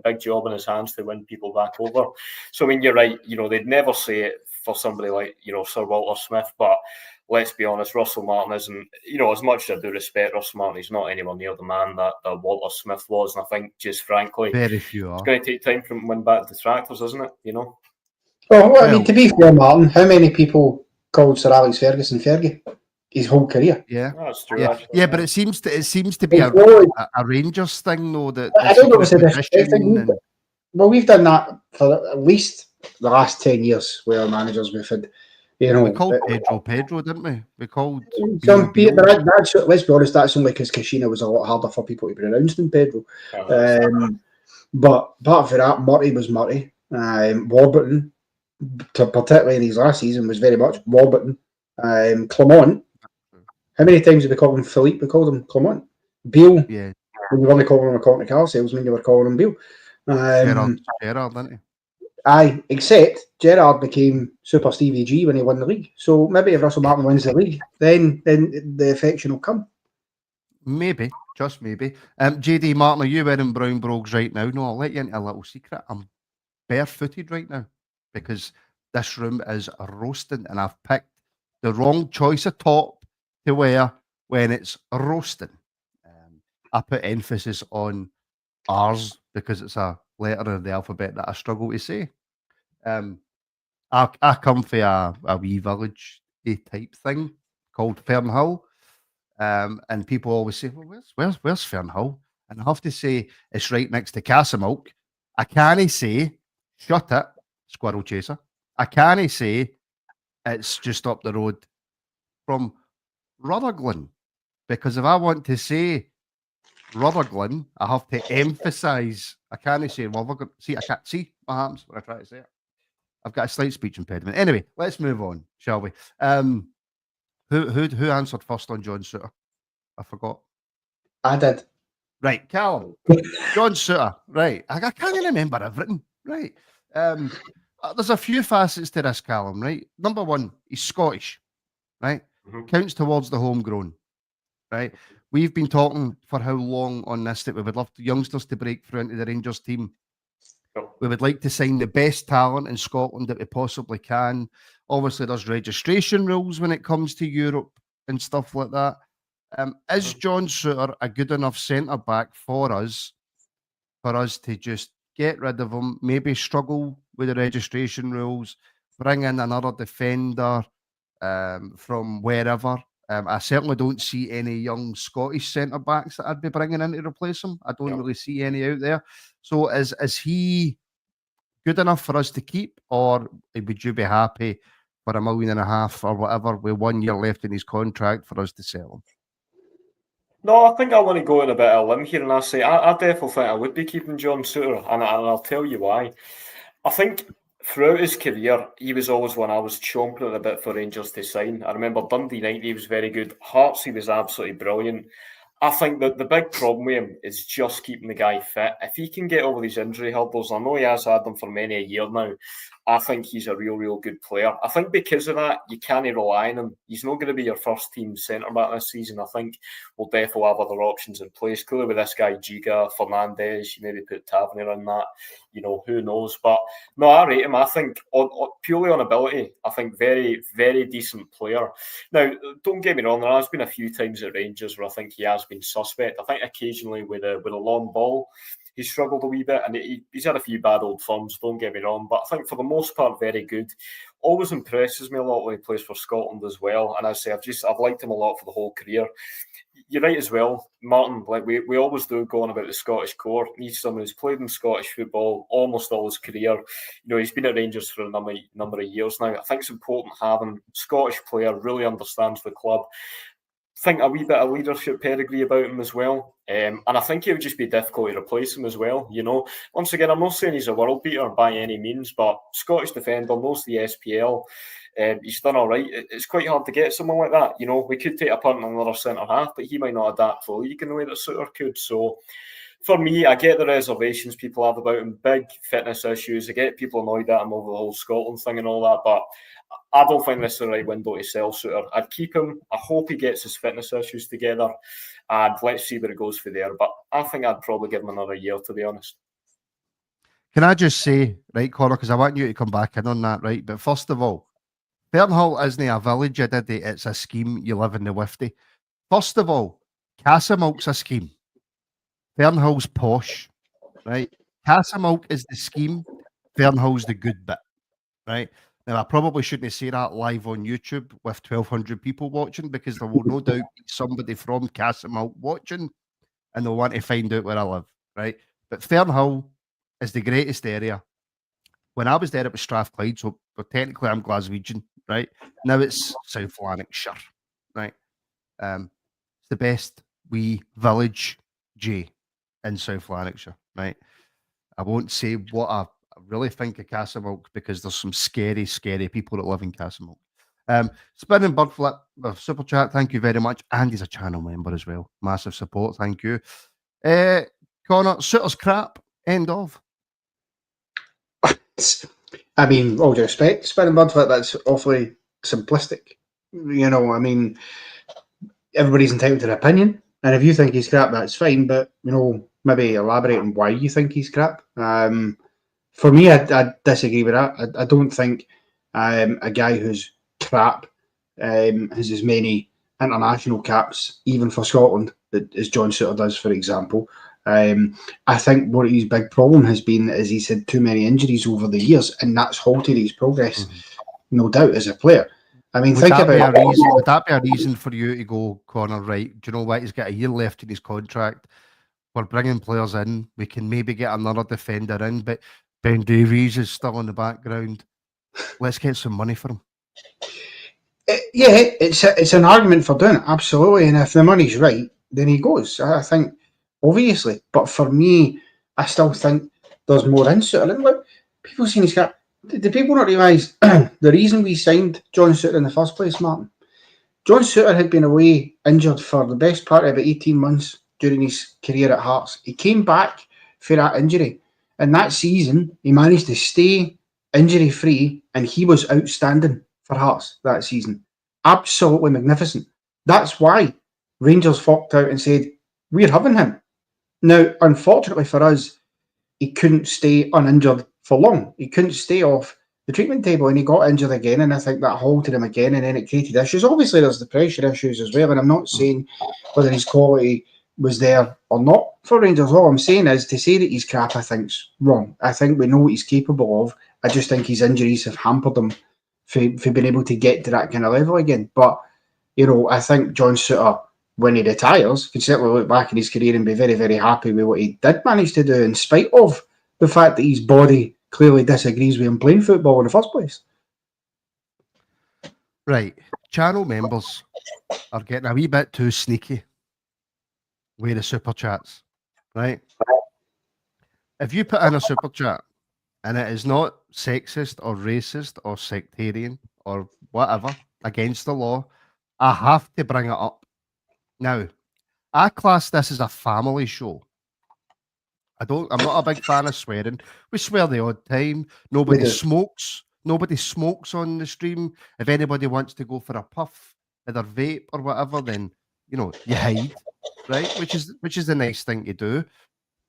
Speaker 3: big job in his hands to win people back over. So, I mean, you're right, they'd never say it for somebody like, Sir Walter Smith, but let's be honest, Russell Martin isn't, as much as I do respect Russell Martin, he's not anywhere near the man that Walter Smith was, and I think, just frankly,
Speaker 1: very few are.
Speaker 3: It's going to take time for him to win back the detractors, isn't it,
Speaker 2: Well, I mean, to be fair, Martin, how many people called Sir Alex Ferguson Fergie his whole career?
Speaker 1: Yeah,
Speaker 3: that's true.
Speaker 1: Yeah, but it seems to be a Rangers thing, though. That
Speaker 2: I don't know if it's a disrespect thing. Well, we've done that for at least the last 10 years, where managers we've had,
Speaker 1: we called Pedro, didn't we? We called
Speaker 2: some people. Let's be honest, that's only because Kashina was a lot harder for people to pronounce than Pedro. But apart from that, Murray was Murray. Warburton, particularly in his last season, was very much Warburton. Clement. How many times did we call him Philippe? We called him Clement. Beale. Yeah. When you weren't calling him a Cockney car salesman, you were calling him Beale.
Speaker 1: Gerrard, didn't he?
Speaker 2: Aye, except Gerrard became Super Stevie G when he won the league. So maybe if Russell Martin wins the league, then the affection will come.
Speaker 1: Maybe, just maybe. JD Martin, are you wearing brown brogues right now? No, I'll let you into a little secret. I'm barefooted right now because this room is roasting, and I've picked the wrong choice of top to wear when it's roasting. I put emphasis on R's because it's a letter of the alphabet that I struggle to say. I come from a wee village type thing called Fernhill, and people always say, "Well, where's Fernhill?" And I have to say it's right next to Castleknock. I can't say shut it, squirrel chaser. I can't say it's just up the road from Rutherglen, because if I want to say Rutherglen, I have to emphasise. I can't say Rutherglen. See, I can't see what happens when I try to say it. I've got a slight speech impediment. Anyway, let's move on, shall we? Who answered first on John Souttar? I forgot.
Speaker 2: I did.
Speaker 1: Right, Calum. John Souttar. Right. I can't even remember everything. Right. There's a few facets to this, Calum, right? Number one, he's Scottish, right? Counts towards the homegrown, right? We've been talking for how long on this that we would love the youngsters to break through into the Rangers team. We would like to sign the best talent in Scotland that we possibly can. Obviously, there's registration rules when it comes to Europe and stuff like that. Is John Souttar a good enough centre-back for us to just get rid of him, maybe struggle with the registration rules, bring in another defender from wherever? I certainly don't see any young Scottish centre-backs that I'd be bringing in to replace him. I don't really see any out there. So is he good enough for us to keep, or would you be happy for $1.5 million or whatever with 1 year left in his contract for us to sell him?
Speaker 3: No, I think I want to go on a bit of a limb here and I say I definitely think I would be keeping John Souttar, and I'll tell you why. I think throughout his career, he was always one I was chomping at a bit for Rangers to sign. I remember Dundee United, he was very good. Hearts, he was absolutely brilliant. I think that the big problem with him is just keeping the guy fit. If he can get over these injury hurdles, I know he has had them for many a year now, I think he's a real good player. I think because of that, you can't rely on him. He's not going to be your first team centre-back this season. I think we'll definitely have other options in place. Clearly with this guy, Giga, Fernandes, you maybe put Tavernier in that. Who knows? But no, I rate him. I think purely on ability, I think very, very decent player. Now, don't get me wrong, there has been a few times at Rangers where I think he has been suspect. I think occasionally with a long ball, he's struggled a wee bit, and he's had a few bad old forms, don't get me wrong, but I think for the most part, very good. Always impresses me a lot when he plays for Scotland as well, and I say I've liked him a lot for the whole career. You're right as well, Martin, like we always do go on about the Scottish core. He's someone who's played in Scottish football almost all his career. He's been at Rangers for a number of years now. I think it's important having a Scottish player, really understands the club. Think a wee bit of leadership pedigree about him as well. And I think it would just be difficult to replace him as well. Once again, I'm not saying he's a world beater by any means, but Scottish defender, knows the SPL. He's done all right. It's quite hard to get someone like that. We could take a punt on another centre half, but he might not adapt to the league in the way that Souttar could. So for me, I get the reservations people have about him, big fitness issues. I get people annoyed at him over the whole Scotland thing and all that, but I don't think this is the right window to sell Souttar. I'd keep him. I hope he gets his fitness issues together, and let's see where it goes for there. But I think I'd probably give him another year, to be honest.
Speaker 1: Can I just say, right, Connor, because I want you to come back in on that, right? But first of all, Fernhull isn't a village, it's a scheme. You live in the Wifty. First of all, Cassamilk's a scheme. Fernhull's posh, right? Cassamilk is the scheme. Fernhull's the good bit, right? Now, I probably shouldn't say that live on YouTube with 1,200 people watching, because there will no doubt be somebody from Cassamilk watching and they'll want to find out where I live, right? But Fernhull is the greatest area. When I was there, it was Strathclyde, so technically I'm Glaswegian, right? Now it's South Lanarkshire, right? It's the best wee village, J, in South Lanarkshire, right? I won't say what I really think of Cassamilk, because there's some scary people that live in Cassamilk. Spinning Bird Flip, super chat, thank you very much. And he's a channel member as well. Massive support, thank you. Connor, Souttar's crap, end of.
Speaker 2: I mean, all due respect, Spinning Bird Flip, that's awfully simplistic. Everybody's entitled to their opinion, and if you think he's crap, that's fine, but, maybe elaborate on why you think he's crap. For me, I disagree with that. I don't think a guy who's crap has as many international caps, even for Scotland, as John Souttar does, for example. I think what his big problem has been is he's had too many injuries over the years, and that's halted his progress, no doubt, as a player. I mean, would
Speaker 1: that be a reason for you to go, Connor, right, do you know what, he's got a year left in his contract, we're bringing players in, we can maybe get another defender in, but Ben Davies is still in the background, let's get some money for him?
Speaker 2: It's an argument for doing it, absolutely, and if the money's right, then he goes, I think, obviously. But for me, I still think there's more into it. Look, people saying he's got, Do people not realise the reason we signed John Souttar in the first place, Martin? John Souttar had been away injured for the best part of about 18 months during his career at Hearts. He came back for that injury. And that season, he managed to stay injury-free, and he was outstanding for Hearts that season. Absolutely magnificent. That's why Rangers forked out and said, we're having him. Now, unfortunately for us, he couldn't stay uninjured for long. He couldn't stay off the treatment table, and he got injured again, and I think that halted him again, and then it created issues. Obviously, there's the pressure issues as well, and I'm not saying whether his quality was there or not for Rangers. All I'm saying is, to say that he's crap, I think's wrong. I think we know what he's capable of. I just think his injuries have hampered him for being able to get to that kind of level again. But, I think John Souttar, when he retires, can certainly look back in his career and be very, very happy with what he did manage to do, in spite of the fact that his body clearly disagrees with him playing football in the first place.
Speaker 1: Right. Channel members are getting a wee bit too sneaky with the super chats, right? If you put in a super chat and it is not sexist or racist or sectarian or whatever against the law, I have to bring it up. Now, I class this as a family show. I'm not a big fan of swearing. We swear the odd time. Nobody smokes. Nobody smokes on the stream. If anybody wants to go for a puff, either vape or whatever, then you hide, right? Which is the nice thing to do.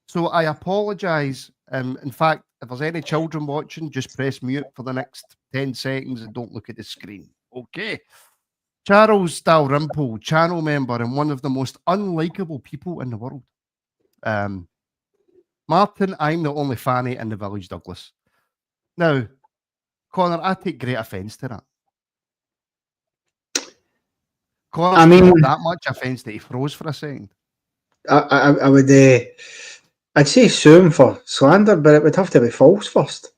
Speaker 1: So I apologise. In fact, if there's any children watching, just press mute for the next 10 seconds and don't look at the screen. Okay. Charles Dalrymple, channel member and one of the most unlikable people in the world. Martin, I'm the only fanny in the village, Douglas. Now, Connor, I take great offence to that. Connor, that much offence that he froze for a second.
Speaker 2: I would, I'd say sue him for slander, but it would have to be false first.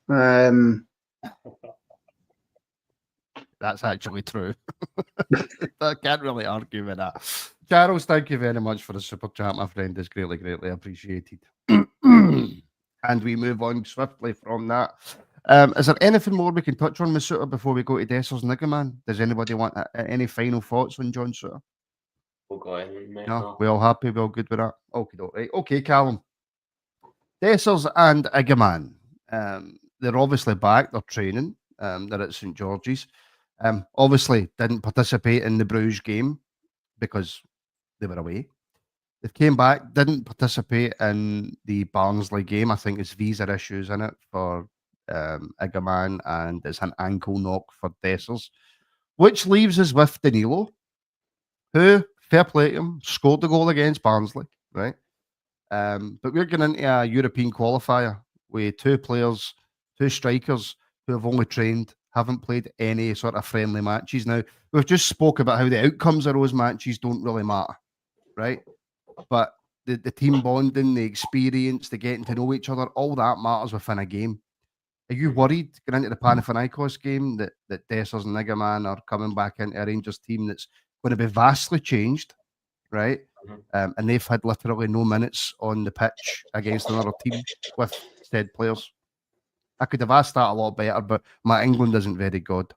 Speaker 1: That's actually true. I can't really argue with that. Charles, thank you very much for the super chat, my friend. It's greatly, greatly appreciated. And we move on swiftly from that. Is there anything more we can touch on with Souttar before we go to Dessers and Niggerman? Does anybody want any final thoughts on John Souttar?
Speaker 3: We'll go ahead, mate.
Speaker 1: No, we all happy? We all good with that? Okay, right. Okay, Calum. Dessers and Iggerman. They're obviously back. They're training. They're at St George's. Obviously didn't participate in the Bruges game because they were away. They came back, didn't participate in the Barnsley game. I think it's visa issues in it for Iggerman, and it's an ankle knock for Dessers, which leaves us with Danilo, who, fair play to him, scored the goal against Barnsley, right? But we're going into a European qualifier with two strikers who have only trained, haven't played any sort of friendly matches. Now, we've just spoke about how the outcomes of those matches don't really matter, right? But the team bonding, the experience, the getting to know each other, all that matters within a game. Are you worried going into the Panathinaikos game that Dessers and Niggerman are coming back into a Rangers team that's going to be vastly changed, right? And they've had literally no minutes on the pitch against another team with said players. I could have asked that a lot better, but my England isn't very good.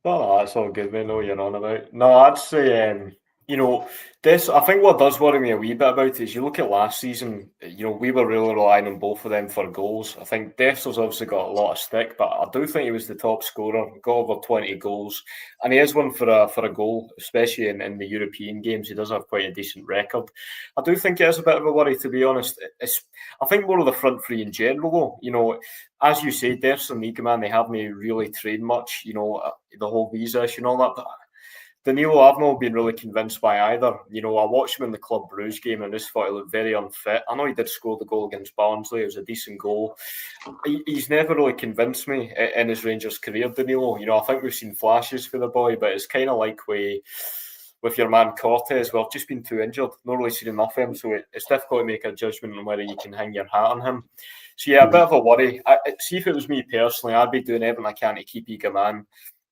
Speaker 3: No, that's all good, mate. Know what you're on about. No, I'd say, I think what does worry me a wee bit about it is you look at last season, we were really relying on both of them for goals. I think Dessers obviously got a lot of stick, but I do think he was the top scorer, got over 20 goals, and he is one for a goal, especially in the European games. He does have quite a decent record. I do think it is a bit of a worry, to be honest. I think more of the front three in general, though. As you say, Dessers and Niggerman, they haven't really trained much, the whole visa issue and all that, but Danilo, I've not been really convinced by either. I watched him in the Club Bruges game and just thought he looked very unfit. I know he did score the goal against Barnsley. It was a decent goal. He's never really convinced me in his Rangers career, Danilo. I think we've seen flashes for the boy, but it's kind of like with your man Cortez. We've just been too injured. Not really seen enough of him, so it's difficult to make a judgment on whether you can hang your hat on him. So yeah, a bit of a worry. See, if it was me personally, I'd be doing everything I can to keep Iggerman.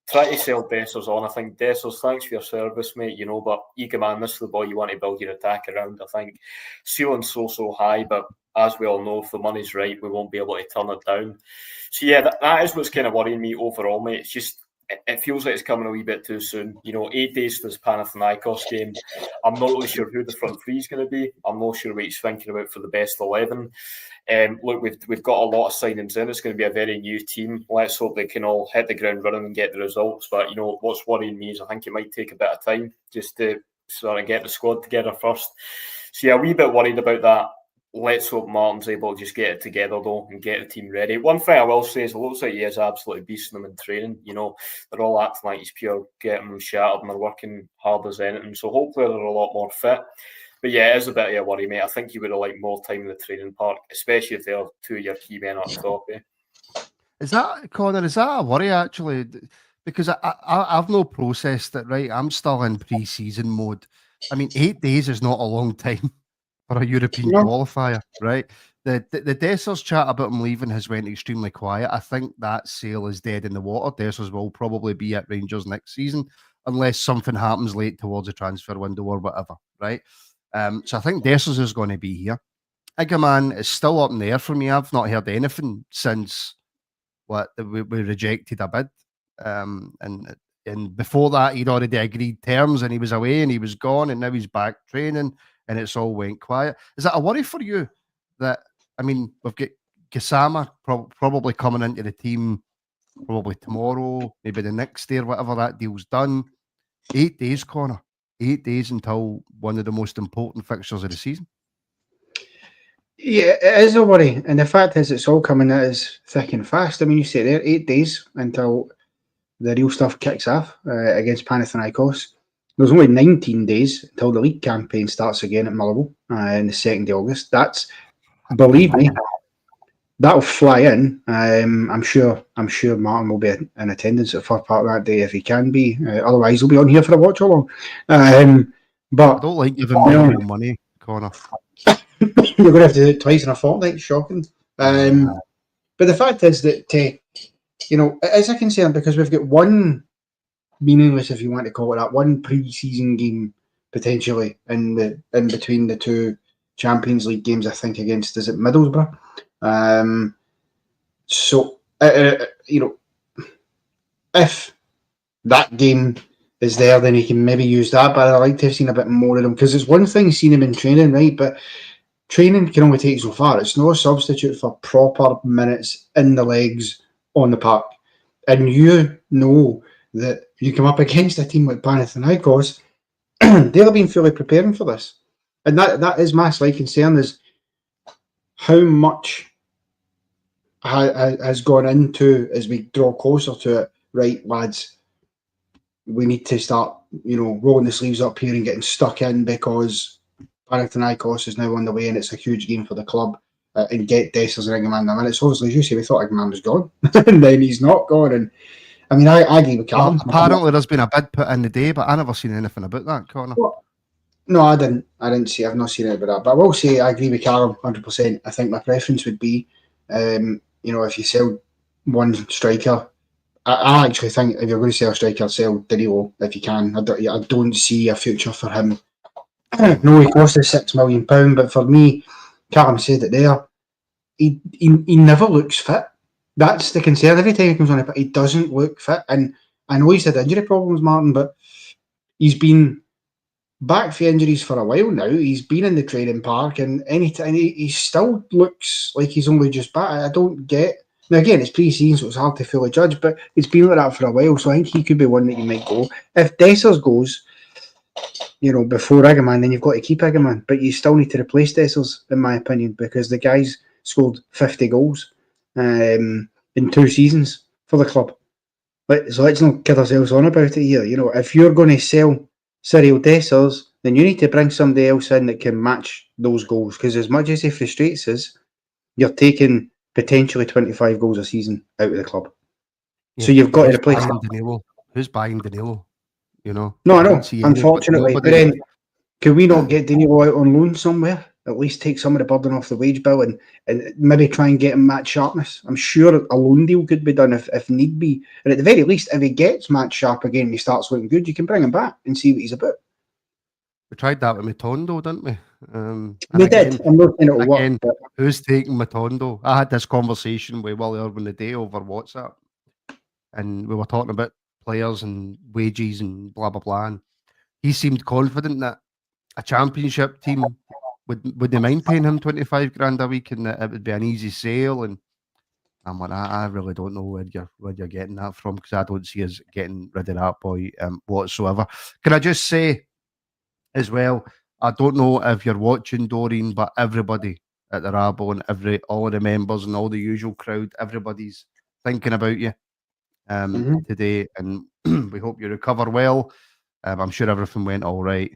Speaker 3: Try to sell Dessers on. I think Dessers, thanks for your service, mate. But Iggerman, this is the boy you want to build your attack around. I think ceiling's so high, but as we all know, if the money's right, we won't be able to turn it down. So yeah, that is what's kind of worrying me overall, mate. It's just, it feels like it's coming a wee bit too soon. 8 days to this Panathinaikos game. I'm not really sure who the front three is going to be. I'm not sure what he's thinking about for the best 11. Look, we've got a lot of signings in. It's going to be a very new team. Let's hope they can all hit the ground running and get the results. But what's worrying me is I think it might take a bit of time just to sort of get the squad together first. So yeah, a wee bit worried about that. Let's hope Martin's able to just get it together though and get the team ready. One thing I will say is it looks like he is absolutely beasting them in training. They're all acting like he's pure getting them shattered and they're working hard as anything. So hopefully they're a lot more fit. But yeah, it is a bit of a worry, mate. I think you would have liked more time in the training park, especially if they're two of your key men up top.
Speaker 1: Is that, Connor, is that a worry actually? Because I've no processed it, right? I'm still in pre-season mode. I mean, 8 days is not a long time for a European qualifier, right? The Dessers chat about him leaving has went extremely quiet. I think that sale is dead in the water. Dessers will probably be at Rangers next season unless something happens late towards the transfer window or whatever, right? So I think Dessers is going to be here. Igaman is still up in the air for me. I've not heard anything since we rejected a bid. And before that, he'd already agreed terms and he was away and he was gone and now he's back training and it's all went quiet. Is that a worry for you? That, I mean, we've got Gassama probably coming into the team probably tomorrow, maybe the next day or whatever that deal's done. 8 days, Connor. 8 days until one of the most important fixtures of the season.
Speaker 2: Yeah, it is a worry. And the fact is, it's all coming at us thick and fast. I mean, you say there, 8 days until the real stuff kicks off against Panathinaikos. There's only 19 days until the league campaign starts again at Motherwell on the 2nd of August. That's, believe me, that'll fly in. I'm sure Martin will be in attendance at the first part of that day if he can be. Otherwise, he'll be on here for a watch along. But
Speaker 1: I don't like giving Motherwell money, Connor.
Speaker 2: You're going to have to do it twice in a fortnight. Shocking. But the fact is that it is a concern because we've got one meaningless, if you want to call it that, one pre-season game potentially in between the two Champions League games. I think against, is it Middlesbrough? So if that game is there, then he can maybe use that. But I'd like to have seen a bit more of him because it's one thing seeing him in training, right? But training can only take so far. It's no substitute for proper minutes in the legs on the park. And you know that you come up against a team like Panathinaikos, they'll have been fully preparing for this. And that is my slight concern, is how much has gone into as we draw closer to it. Right, lads, we need to start, rolling the sleeves up here and getting stuck in because Panathinaikos is now on the way and it's a huge game for the club. And get Dessers and Ingham. And it's obviously, as you say, we thought Ingham was gone, and then he's not gone. And I mean, I agree with Calum.
Speaker 1: Apparently, there's been a bid put in the day, but I never seen anything about that, Connor.
Speaker 2: No, I didn't. I've not seen it about that. But I will say I agree with Calum 100%. I think my preference would be, if you sell one striker, I actually think if you're going to sell a striker, sell Danilo if you can. I don't see a future for him. No, he cost us £6 million, but for me, Calum said it there, he never looks fit. That's the concern. Every time he comes on it, but he doesn't look fit. And I know he's had injury problems, Martin, but he's been back for injuries for a while now. He's been in the training park, and anytime he still looks like he's only just back. I don't get. Now again, it's pre-season, so it's hard to fully judge, but it's been like that for a while. So I think he could be one that you might go. If Dessers goes, before Igaman, then you've got to keep Igaman, but you still need to replace Dessers, in my opinion, because the guy's scored 50 goals in 2 seasons for the club. So let's not kid ourselves on about it here. If you're going to sell Cyril Dessers, then you need to bring somebody else in that can match those goals, because as much as he frustrates us, you're taking potentially 25 goals a season out of the club. Yeah, so you've got to replace
Speaker 1: Danilo. Who's buying Danilo?
Speaker 2: No, I know, unfortunately. But then, can we not get Danilo out on loan somewhere? At least take some of the burden off the wage bill and maybe try and get him match sharpness. I'm sure a loan deal could be done if need be. And at the very least, if he gets match sharp again and he starts looking good, you can bring him back and see what he's about.
Speaker 1: We tried that with Matondo, didn't we? And
Speaker 2: We did. I'm not saying it'll
Speaker 1: again,
Speaker 2: work. But
Speaker 1: who's taking Matondo? I had this conversation with Willie Urban today over WhatsApp, and we were talking about players and wages and blah blah blah. And he seemed confident that a championship team would they mind paying him 25 grand a week, and that it would be an easy sale. And I'm like, I really don't know where you're getting that from, because I don't see us getting rid of that boy whatsoever. Can I just say as well, I don't know if you're watching, Doreen, but everybody at the Rabble and all of the members and all the usual crowd, everybody's thinking about you today, and we hope you recover well. I'm sure everything went all right.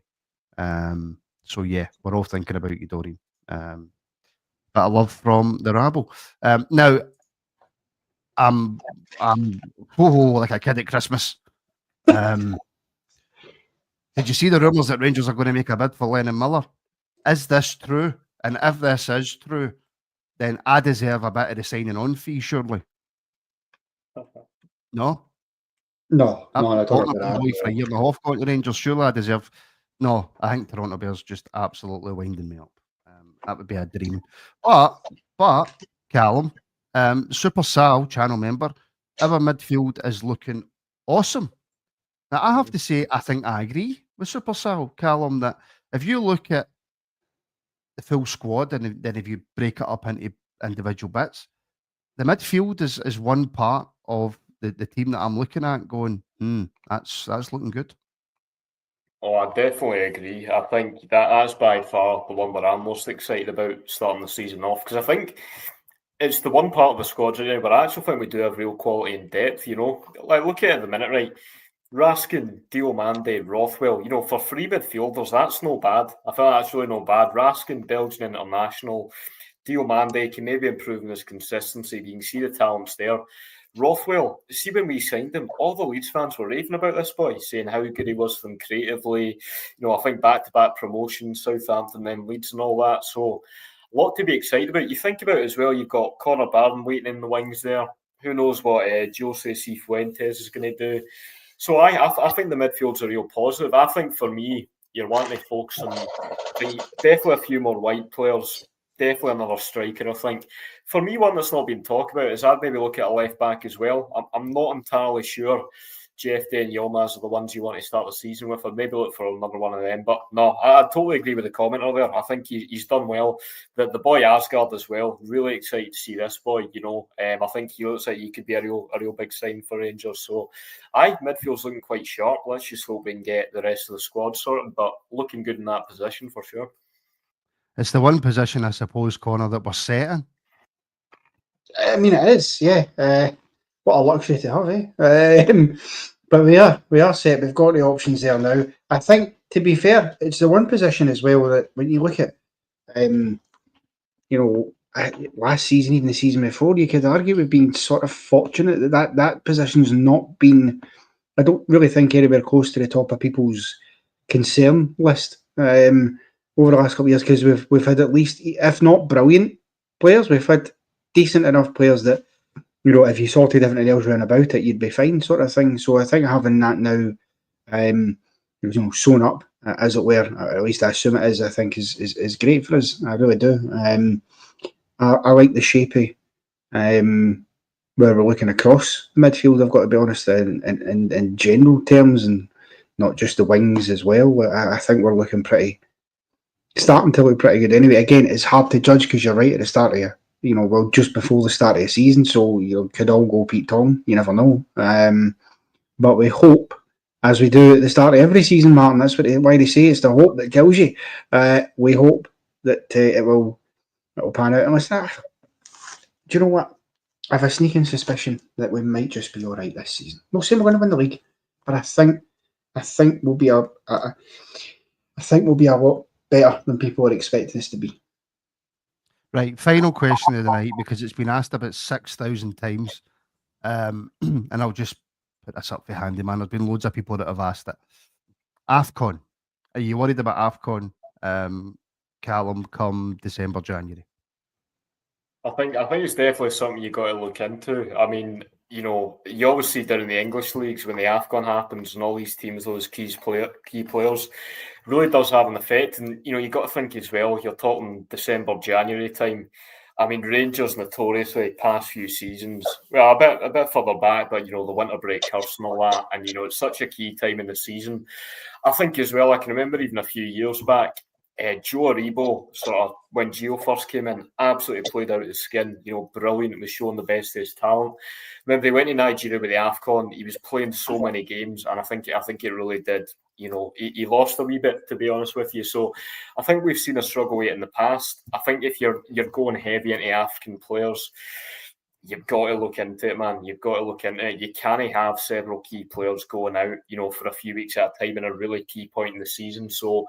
Speaker 1: So yeah, we're all thinking about you, Doreen. But I love from the Rabble. Now, I'm like a kid at Christmas. Did you see the rumours that Rangers are going to make a bid for Lennon Miller? Is this true? And if this is true, then I deserve a bit of the signing on fee, surely. No?
Speaker 2: no,
Speaker 1: I'm
Speaker 2: I don't
Speaker 1: talking
Speaker 2: know
Speaker 1: about
Speaker 2: about
Speaker 1: boy
Speaker 2: that.
Speaker 1: for a year and a half going to Rangers. Surely I deserve. No, I think Toronto Bears just absolutely winding me up. That would be a dream. But Calum, Super Sal channel member, our midfield is looking awesome. Now I have to say, I think I agree with Super Sal, Calum, that if you look at the full squad and then if you break it up into individual bits, the midfield is one part of the team that I'm looking at going, that's looking good.
Speaker 3: Oh, I definitely agree. I think that's by far the one that I'm most excited about starting the season off, because I think it's the one part of the squad right now, but I actually think we do have real quality and depth, Like, look at it at the minute, right? Raskin, Diomande, Rothwell, for free midfielders, that's no bad. I feel that's really no bad. Raskin, Belgian international. Diomande can maybe improve in his consistency. You can see the talent's there. Rothwell, see when we signed him, all the Leeds fans were raving about this boy, saying how good he was for them creatively. I think back-to-back promotions, Southampton, then Leeds and all that. So a lot to be excited about. You think about it as well, you've got Connor Barron waiting in the wings there. Who knows what Jose Cifuentes is going to do. So I think the midfield's a real positive. I think for me, you're wanting to focus on definitely a few more wide players, definitely another striker. I think for me, one that's not been talked about is I'd maybe look at a left back as well. I'm not entirely sure Jeff Day and Yilmaz are the ones you want to start the season with, or maybe look for another one of them. But no, I totally agree with the commenter there. I think he's done well. The boy Asgard as well. Really excited to see this boy. I think he looks like he could be a real big sign for Rangers. So, midfield's looking quite sharp. Let's just hope we can get the rest of the squad sorted. But looking good in that position for sure.
Speaker 1: It's the one position, I suppose, Connor, that we're set in.
Speaker 2: I mean, it is, yeah. What a luxury to have, eh? But we are set. We've got the options there now. I think, to be fair, it's the one position as well that when you look at, last season, even the season before, you could argue we've been sort of fortunate that position's not been. I don't really think anywhere close to the top of people's concern list over the last couple of years, because we've had at least, if not brilliant players, we've had decent enough players that, if you sorted everything else around about it, you'd be fine, sort of thing. So I think having that now, sewn up, as it were, at least I assume it is, I think is great for us. I really do. I like the shape of where we're looking across the midfield, I've got to be honest, in general terms, and not just the wings as well. I think we're looking starting to look pretty good anyway. Again, it's hard to judge because you're right at the start of just before the start of the season, so you could all go Pete Tong. You never know. But we hope, as we do at the start of every season, Martin, that's why they say it's the hope that kills you. We hope that it will pan out. And listen, do you know what? I have a sneaking suspicion that we might just be all right this season. We'll say we're going to win the league, but I think we'll be a lot better than people are expecting us to be.
Speaker 1: Right, final question of the night, because it's been asked about 6,000 times, and I'll just put this up for handyman. There's been loads of people that have asked it. AFCON. Are you worried about AFCON, Calum, come December, January?
Speaker 3: I think it's definitely something you got to look into. I mean, you know, you always see down in the English leagues when the AFCON happens and all these teams, those key players, really does have an effect. And, you know, you've got to think as well, you're talking December, January time. I mean, Rangers notoriously past few seasons, well, a bit further back, but, you know, the winter break curse and all that. And, you know, it's such a key time in the season. I think as well, I can remember even a few years back, Joe Aribo, sort of when Gio first came in, absolutely played out of his skin. You know, brilliant. It was showing the best of his talent. Remember, they went to Nigeria with the AFCON. He was playing so many games, and I think it really did. You know, he lost a wee bit, to be honest with you. So, I think we've seen a struggle in the past. I think if you're going heavy into African players, you've got to look into it, man. You've got to look into it. You can't have several key players going out, you know, for a few weeks at a time in a really key point in the season. So,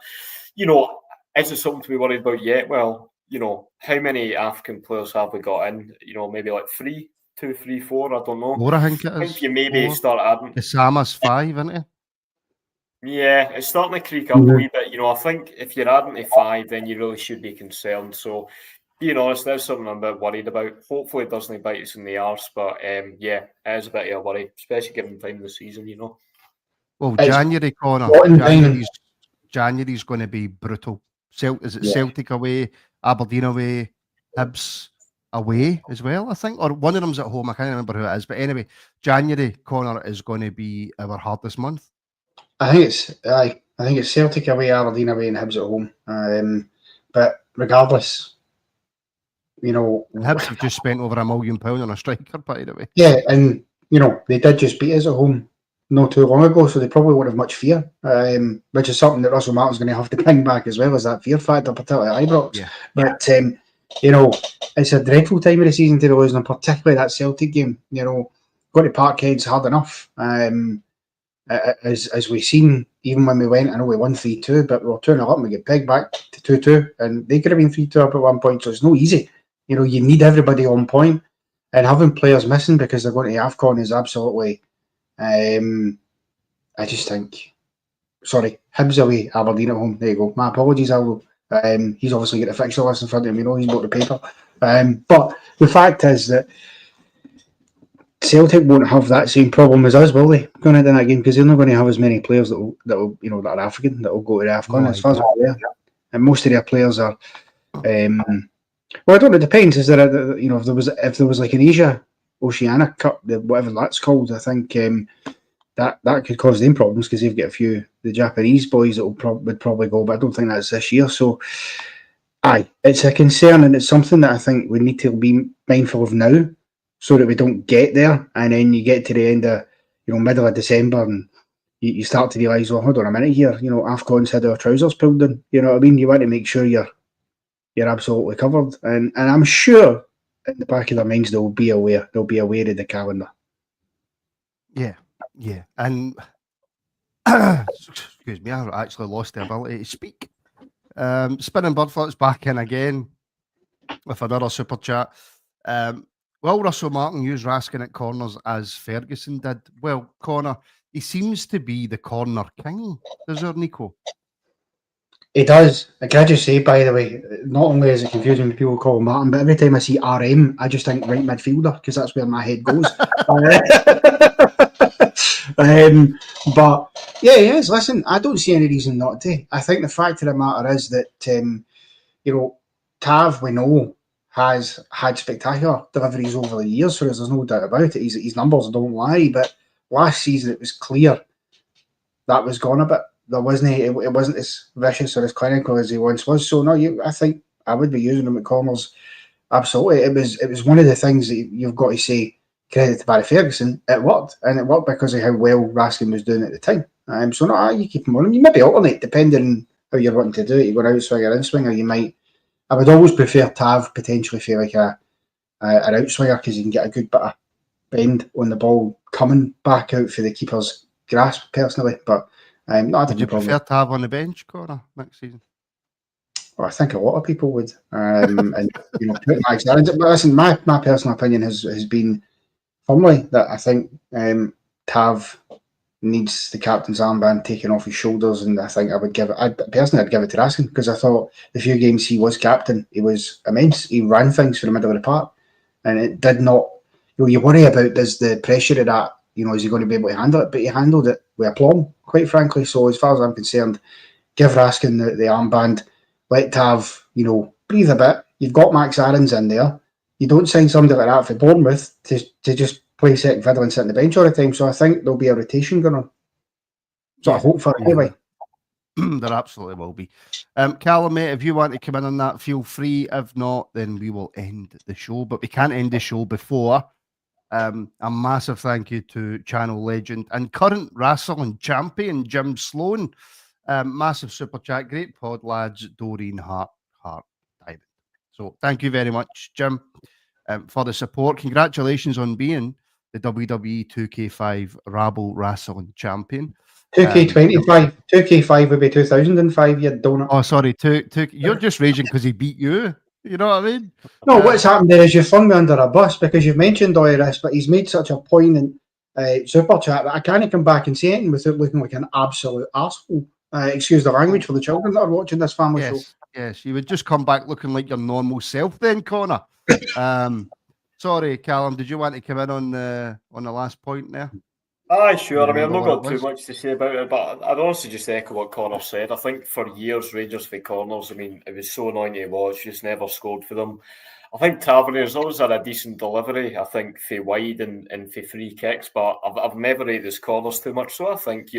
Speaker 3: you know, is it something to be worried about yet? Well, you know, how many African players have we got in? You know, maybe like 2, 3, 4. I don't know.
Speaker 1: More, I think it is.
Speaker 3: I think you maybe start adding.
Speaker 1: Gassama's 5, isn't it?
Speaker 3: Yeah, it's starting to creak up a wee bit. You know, I think if you're adding to 5, then you really should be concerned. So, being honest, that's something I'm a bit worried about. Hopefully, it doesn't bite us in the arse, but yeah, it is a bit of a worry, especially given the time of the season, you know.
Speaker 1: Well, January, Connor. January's going to be brutal. Is it Celtic away, Aberdeen away, Hibs away as well, I think? Or one of them's at home. I can't remember who it is. But anyway, January, Connor, is going to be our hardest month.
Speaker 2: I think it's Celtic away, Aberdeen away, and Hibs at home. But regardless, you know,
Speaker 1: Hibs have just spent over £1 million on a striker, by the way.
Speaker 2: Yeah, and you know they did just beat us at home not too long ago, so they probably won't have much fear. Which is something that Russell Martin's going to have to bring back as well, as that fear factor, particularly at Ibrox.
Speaker 1: Yeah.
Speaker 2: But you know, it's a dreadful time of the season to be losing, particularly that Celtic game. You know, going to Parkhead's hard enough. As we've seen, even when we went, I know we won 3-2, but we were 2-0 up and we get pegged back to 2-2, and they could have been 3-2 up at one point, so it's no easy. You know, you need everybody on point, and having players missing because they're going to AFCON is absolutely, I just think, sorry, Hibs away, Aberdeen at home, there you go. My apologies, Aldo. He's obviously got a fixture list in front of him, you know, he's got the paper. But the fact is that Celtic won't have that same problem as us, will they? Going into that game, because they're not going to have as many players that will you know, that are African that will go to the AFCON, as far as I'm aware. And most of their players are. Well, I don't know. It depends. Is there you know, if there was like an Oceania Cup, whatever that's called, I think that could cause them problems because they've got a few the Japanese boys that would probably go, but I don't think that's this year. So, it's a concern, and it's something that I think we need to be mindful of now, so that we don't get there, and then you get to the end of, you know, middle of December, and you start to realise, well, hold on a minute here, you know, AFCON's had our trousers pulled in. You know what I mean? You want to make sure you're absolutely covered, and I'm sure in the back of their minds they'll be aware of the calendar.
Speaker 1: Yeah, and excuse me, I actually lost the ability to speak. Spinning Birdfoot's back in again with another super chat. Will Russell Martin use Raskin at corners as Ferguson did? Well, Connor, he seems to be the corner king, does there, Nico?
Speaker 2: He does. I can just say, by the way, not only is it confusing when people call him Martin, but every time I see RM, I just think right midfielder, because that's where my head goes. But yeah, he is. Listen, I don't see any reason not to. I think the fact of the matter is that you know, Tav, we know, has had spectacular deliveries over the years for us. There's no doubt about it. His numbers don't lie. But last season, it was clear that was gone a bit. There wasn't. It wasn't as vicious or as clinical as he once was. So no, I think I would be using him at corners. Absolutely, it was one of the things that you've got to say credit to Barry Ferguson. It worked, and it worked because of how well Raskin was doing at the time. So no, you keep him on. You maybe alternate depending on how you're wanting to do it. You go outswing or inswinger. You might. I would always prefer Tav potentially for like an outswinger, because you can get a good bit of bend on the ball coming back out for the keeper's grasp. Personally, but. No,
Speaker 1: Would you prefer to have on the bench, Connor, next season?
Speaker 2: Well, I think a lot of people would. And you know, but listen, my personal opinion has been firmly that I think Tav needs the captain's armband taken off his shoulders, and I think I'd give it to Raskin, because I thought the few games he was captain, he was immense. He ran things for the middle of the park, and it did not. you worry about there's the pressure of that. Is he going to be able to handle it? But he handled it with aplomb, quite frankly. So as far as I'm concerned, give Raskin the armband. Let Tav, breathe a bit. You've got Max Aarons in there. You don't sign somebody like that for Bournemouth to just play second fiddle and sit on the bench all the time. So I think there'll be a rotation going on. So I hope for it anyway.
Speaker 1: There absolutely will be. Calum, mate, if you want to come in on that, feel free. If not, then we will end the show. But we can't end the show before a massive thank you to channel legend and current wrestling champion Jim Sloan. Massive super chat, great pod, lads. Doreen Hart, Diamond. So thank you very much, Jim, for the support. Congratulations on being the WWE 2K5 Rabble Wrestling Champion.
Speaker 2: 2K25. 2K5 would be 2005, you donut.
Speaker 1: Oh, sorry. You're just raging because he beat you. You know what I mean?
Speaker 2: No, what's happened there is you flung me under a bus because you've mentioned all of this, but he's made such a poignant super chat that I can't come back and say anything without looking like an absolute arsehole. Excuse the language for the children that are watching this family show.
Speaker 1: Yes, you would just come back looking like your normal self then, Connor. Sorry, Calum, did you want to come in on the last point there?
Speaker 3: Aye, sure. I mean, I've not got too much to say about it, but I'd honestly just echo what Connor said. I think for years, Rangers v Corners, I mean, it was so annoying to watch, just never scored for them. I think Tavernier's always had a decent delivery, I think, for wide and for free kicks, but I've never rated his corners too much, so I think,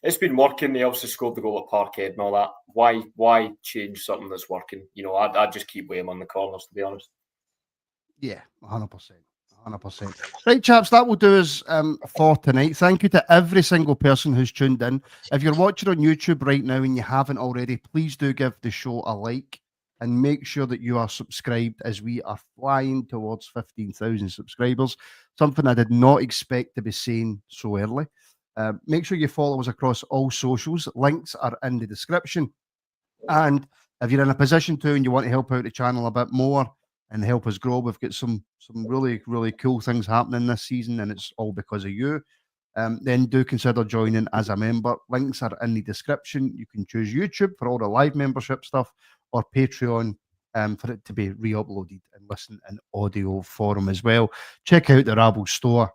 Speaker 3: it's been working. He obviously scored the goal at Parkhead and all that. Why change something that's working? I'd just keep with him on the corners, to be honest.
Speaker 1: Yeah, 100%. 100%. Right, chaps, that will do us for tonight. Thank you to every single person who's tuned in. If you're watching on YouTube right now and you haven't already, please do give the show a like and make sure that you are subscribed as we are flying towards 15,000 subscribers. Something I did not expect to be saying so early. Make sure you follow us across all socials. Links are in the description. And if you're in a position to and you want to help out the channel a bit more and help us grow, we've got some really, really cool things happening this season, and it's all because of you. Then do consider joining as a member. Links are in the description. You can choose YouTube for all the live membership stuff or Patreon for it to be re-uploaded and listen in audio form as well. Check out the Rabble store.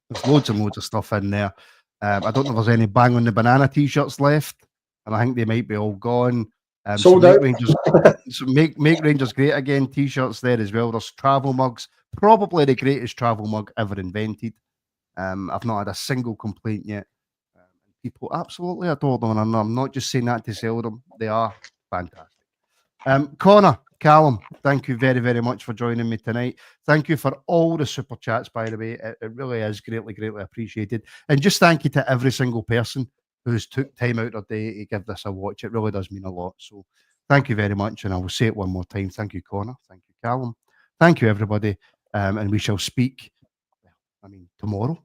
Speaker 1: There's loads and loads of stuff in there. I don't know if there's any Bang on the Banana t-shirts left, and I think they might be all gone.
Speaker 2: Sold out.
Speaker 1: Make Rangers great again t-shirts there as well. There's travel mugs, probably the greatest travel mug ever invented. I've not had a single complaint yet. People absolutely adore them, and I'm not just saying that to sell them. They are fantastic. Connor, Calum, thank you very, very much for joining me tonight. Thank you for all the super chats, by the way. It really is greatly, greatly appreciated. And just thank you to every single person who's took time out of their day to give this a watch. It really does mean a lot. So thank you very much. And I will say it one more time. Thank you, Connor. Thank you, Calum. Thank you, everybody. And we shall speak, tomorrow.